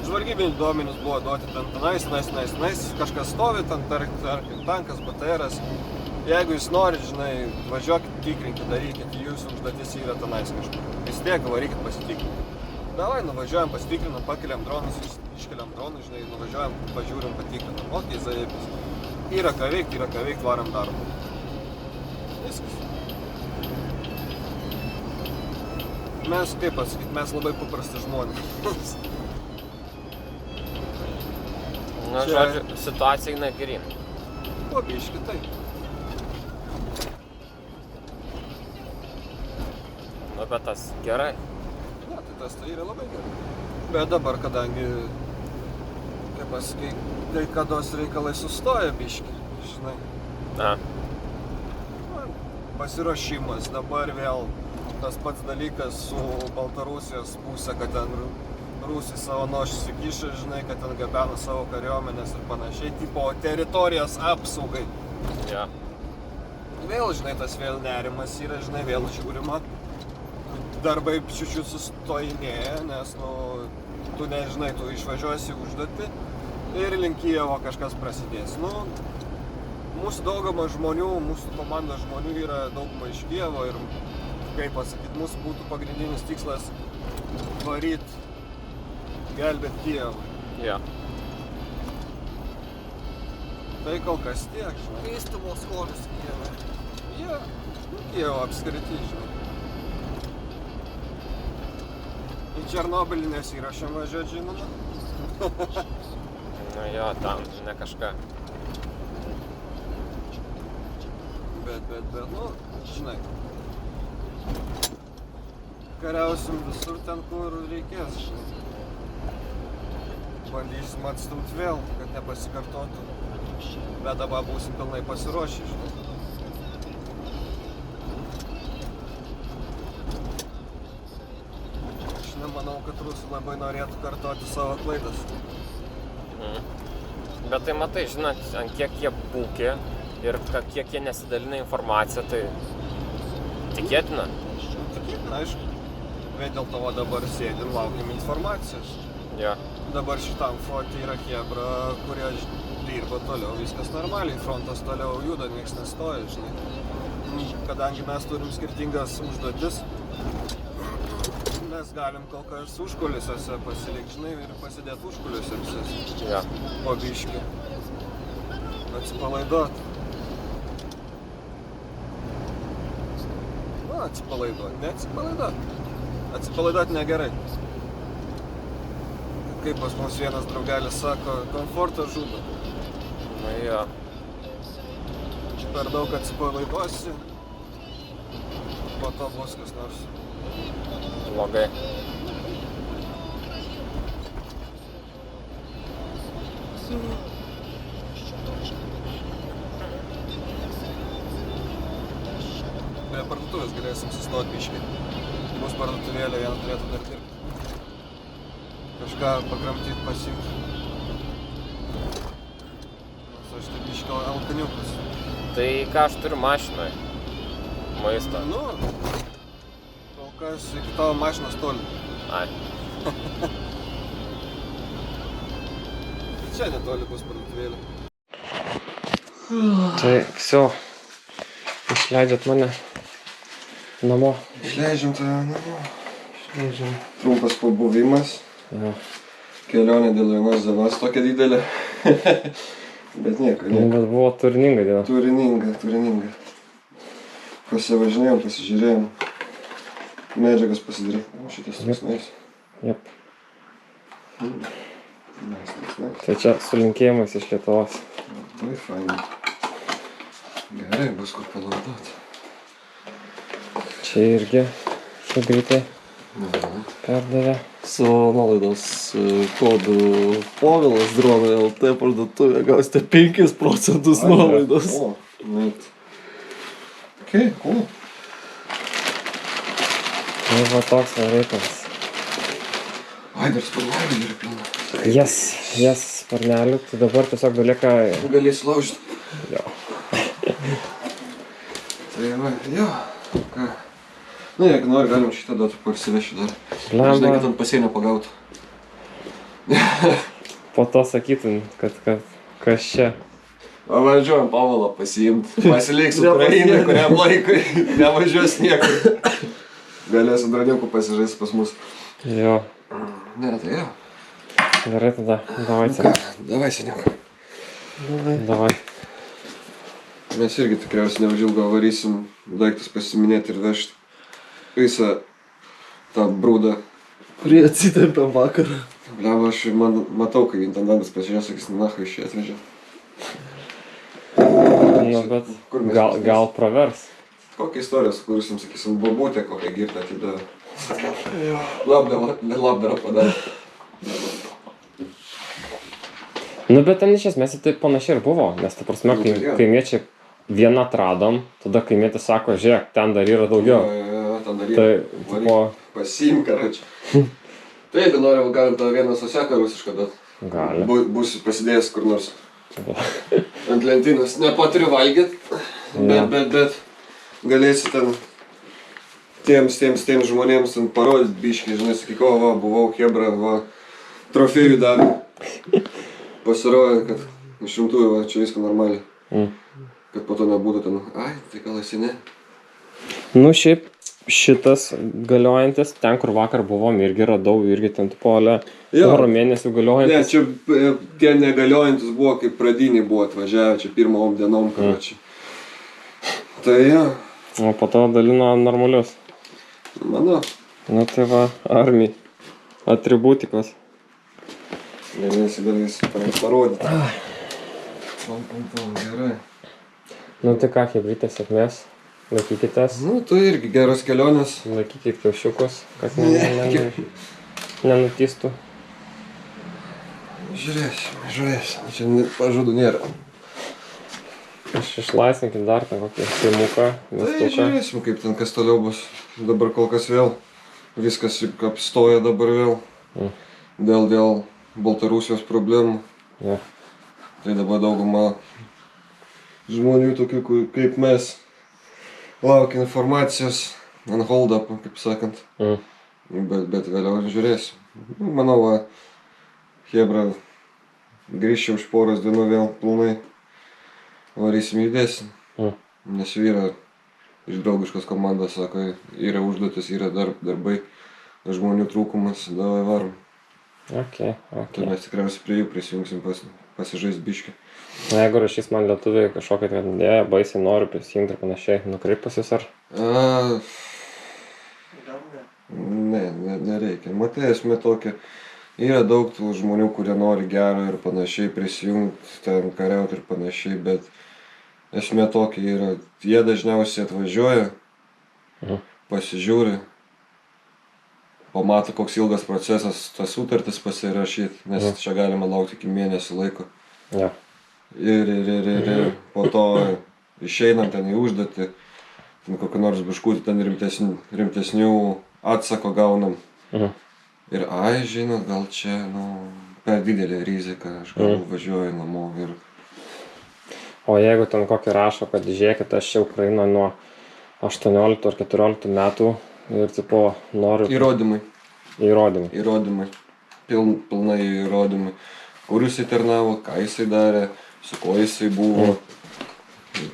žvalgybiniai duomenys buvo duoti tenais, kažkas stovi, ten tarkim tankas, BTR'as. Jeigu jūs norit, žinai, važiuokit, tikrinkit, darykit, jūsų užduotis yra tenais kažkur. Vis tiek varykit pasitikrinti. Davai, nuvažiuojam, pasitikrinam, pakeliam dronus, iškeliam dronus, žinai, nuvažiuojam, pažiūrim, patikrinam. Okei, zajebis. Yra ką veikt, varam darom. Viskas. Mes, kaip pasakyt, mes labai paprasti žmonės. Na, žodžiu, situacija eina geryn. Po biškį, tai. Nu, bet tas gerai. Ne, tai tas tai yra labai gerai. Bet dabar, kadangi, kaip pasakai, kai kados reikalai sustoja biški, žinai. Na, Pasiruošimas, dabar vėl tas pats dalykas su Baltarusijos pusė, kad ten Rusai savo nošus įkiša, žinai, kad ten gabena savo kariuomenės ir panašiai, tipo teritorijos apsaugai. ja. Vėl, žinai, tas vėl nerimas yra, žinai, vėl žiūrima. Darbai čiučiut sustojinėja, nes, nu, tu nežinai, tu išvažiuosi užduoti ir link Kijevo kažkas prasidės. Nu, mūsų dauguma žmonių, mūsų komandos žmonių yra dauguma iš Kijevo ir, kaip pasakyt, mūsų būtų pagrindinis tikslas varyt, gelbėt Kijevą. Ja. Tai kol kas tiek, žinai. Vystymo skonis Kijeve. Ja, Kijevo apskrity, žinai. Į Černobylį nesiruošiam važiuot, žinoma. Nu jo, tam ne kažką. Bet, nu, žinai. Kariausim visur ten, kur reikės, žinai. Bandysim atstumt vėl, kad nepasikartotų. Bet dabar būsim pilnai pasiruošę, žinai. Aš nemanau, kad rusai labai norėtų kartoti savo klaidas. Bet tai matai, žinot, ant kiek jie būkė ir kiek jie nesidalina informaciją, tai tikėtina. Tikėtina, aišku. Vien dėl to dabar sėdim, laukiam informacijos. Ja. Dabar šitam fronte yra Chebra, kurie dirba toliau, viskas normaliai, frontas toliau juda, nieks nestoja, žinai. Kadangi mes turim skirtingas užduotis, mes galim kol kas užkulisiuose pasilikti, žinai, ir pasidėti užkulisiuose. Ja. Po biškį. Atsipalaiduot. Nu, atsipalaiduot, ne atsipalaiduot. Atsipalaiduot negerai. Kaip pas mus vienas draugelis sako, komfortas žudo. Nu jo. Per daug atsipalaiduosi, po to bus kas nors. Blogai. Prie parduotuvės galėsim sustoti biškį. Bus parduotuvėlė, jie turėtų dar dirbti. Kažką pakramtyti, pasiimti. Nors aš tai biškį alkaniukas. Tai ką aš turiu mašinoj? Maisto. Nu, kol kas iki tavo mašinos toli. Ai. Čia netoli bus parduotuvėlė. Tai viso. Išleidžiat mane namo. Išleidžiam tave namo. Trumpas pabuvimas. Ja. Kelionė dėl vienos dienos tokia didelė. Bet nieko, Nu, nieko. bet buvo turininga diena. Turininga. Pasivažinėjom, pasižiūrėjom. Medžiagas pasidarėm. O šitas toks nais. Jep. Nais. Tai čia su linkėjimais iš Lietuvos. Labai fainai. Gerai, bus kur panaudoti. Čia irgi su greitai perdavė. Su nuolaidos kodu Povilas Dronai LT parduotuvė gausite 5% nuolaidos. O, net. Okay, cool. Tai va toks va reikalas. Ai, dar sparnelių yra pilna. Jas sparnelių, tai dabar tiesiog belieka... Galėsi laužyti. Jo. Tai va, jo. Ką? Nu, jeigu nori, galim šitą duoti parsiveši dar. Žinai, kad Blemba, ant pasienio pagautų. po to sakytum, kad kas čia. Važiuojam Pavolą pasiimti. Pasiliks Ukrainai, kuriam laikui. Nevažiuos niekur. Galėsim draniukų pasižaisti pas mus. Jo. Ne, tai jo. Gerai tada, davai Ką? čia. Davai, seniuk. Davai. Mes irgi tikriausiai neužilgo varysim daiktus pasiminėti ir vežti visą tą brūdą. Kurį atsitempėm vakarą. Bleba, aš matau, kai intendantas pasižiūrės, sakys, nacha iš čia atvežė. Nu, bet Kur mes gal pravers. Kokią istoriją sukursim, sakysim, bobutė, kokią girtą atidavė. Labdarą padarė. Nu, bet ten iš esmės tai panašiai ir buvo, nes ta prasme, Nu, kai tai jo. kaimiečiai vieną atradom, tada kaimietis sako, žiūrėk, ten dar yra daugiau. Ten dar Tai, yra. tipo, Pasiim, karočią. Taip, noriu, galim tą vieną soseką rusišką duot. gali. Bus pasidėjęs kur nors ant lentynos. Nepaturi valgyt, bet galėsi ten tiems žmonėms ten parodyt biškį, žinai, sakyk, o, va, buvau Hebra, va, trofėjų davė. Pasirodė, kad iš rimtųjų, va, čia viską normaliai. Kad po to nebūtų ten, ai, tai gal esi ne. Nu, šiaip šitas galiojantis, ten kur vakar buvom, irgi radau, irgi ten polė, Jo. porą mėnesių Ne, galiojantis. čia tie negaliojantis buvo, kaip pradiniai buvo atvažiavę, čia pirmom dienom, karočią. Tai jo, O po to dalino normalius. mano. Nu, tai va, armijai. Atributikos. Galėsi parodyti. Pam, gerai. Nu, tai ką, hebrytė, sėkmės. Laikykitės. Nu, tu irgi geros kelionės. Laikykit kiaušiukus, kad nenutystų. Žiūrėsim. Čia pažadų nėra. Išlaisvinkit dar ten kokį seimuką, Tai mistuką. žiūrėsim, kaip ten kas toliau bus. Dabar kol kas vėl. Viskas apstoja dabar vėl. Dėl Baltarusijos problemų. Ja. Tai dabar dauguma žmonių tokių kaip mes laukia informacijos ant hold up, kaip sakant. Bet vėliau žiūrėsim. Nu, manau, va, Hebra grįžčiau už poros dienų vėl pilnai. Varysim judėsim. Nes yra iš draugiškos komandos, sako, yra užduotis, yra darbai, žmonių trūkumas, davai varom. Okay. Tai mes tikriausiai prie jų prisijungsim pasižaist biškį. Na, jeigu rašys man lietuviai kažkokią, kad ne, baisiai noriu prisijungti ir panašiai, nukreipus jūs ar? Nereikia. Matai, esmė tokia, yra daug tų žmonių, kurie nori gero ir panašiai prisijungti, ten kariauti ir panašiai, bet esmė tokia yra, jie dažniausiai atvažiuoja, pasižiūri, pamato, koks ilgas procesas tas sutartis pasirašyti, nes čia galima laukti iki mėnesio laiko. Ja. Ir po to išeinam ten į užduotį, kokį nors biškutį ten rimtesnių atsako gaunam. Ir ai, žinot, gal čia, per didelė rizika, aš gal važiuoju namo ir... O jeigu ten kokį rašo, kad žiūrėkit, aš čia Ukrainoje nuo 18 ar 14 metų ir tipo noriu... Įrodymai. Įrodymai. Pilnai įrodymai. Kur jisai tarnavo, ką jisai darė, su ko jisai buvo.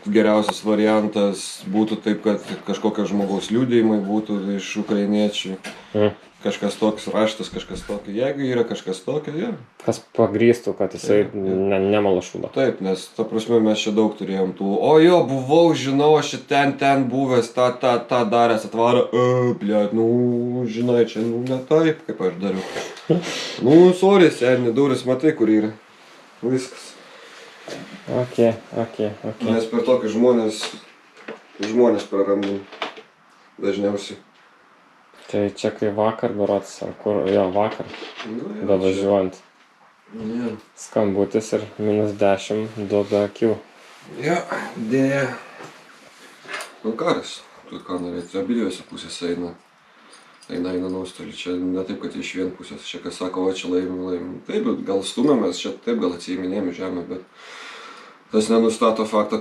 Geriausias variantas būtų taip, kad kažkokie žmogaus liudijimai būtų iš ukrainiečių. Kažkas toks raštas, kažkas tokio. Jeigu yra kažkas tokio, jo. Kas pagrįstų, kad jisai nemala šūdo. Taip, nes ta prasme mes čia daug turėjom tų. O jo, buvau, žinau, aš ten buvęs, tą daręs, atvaro. Bliat, žinai, čia ne taip, kaip aš dariau. Sorry, seni, duris, matai, kur yra. Viskas. Okay. Nes per tokį žmonės prarandam dažniausiai. Tai čia kai vakar berods, ar kur, jo, vakar, bevažiuojant. Skambutis ir -10 duoda akių. Jo, dėja. Karas, tu ką norėti, abidviejose pusėse eina nuostolį. Čia ne taip, kad iš vien pusės, čia kas sako, o čia laimim. Taip, gal stumėmės, čia taip, gal atsiiminėjom žemę, bet tas nenustato faktą,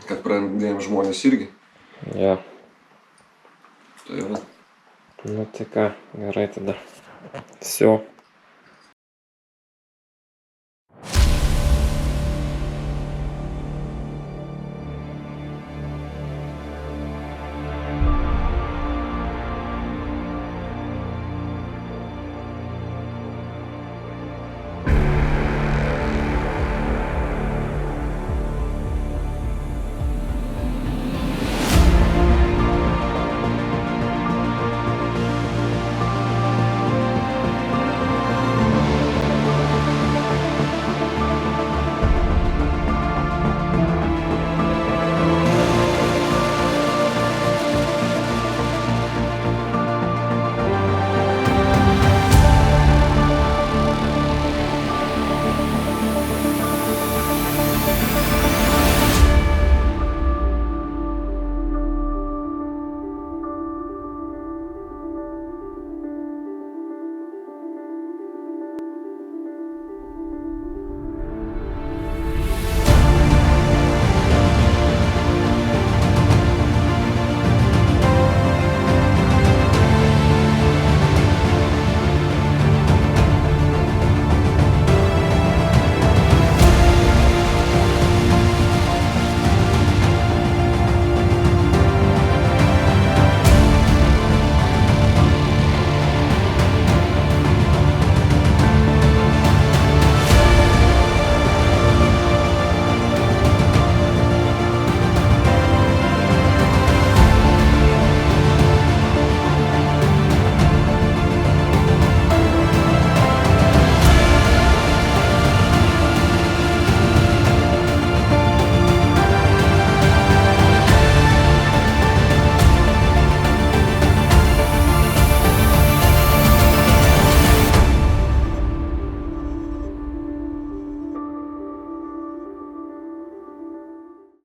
kad prarandėjom žmonės irgi. Ja. Tai va. Nu tai ką, gerai tada. Все.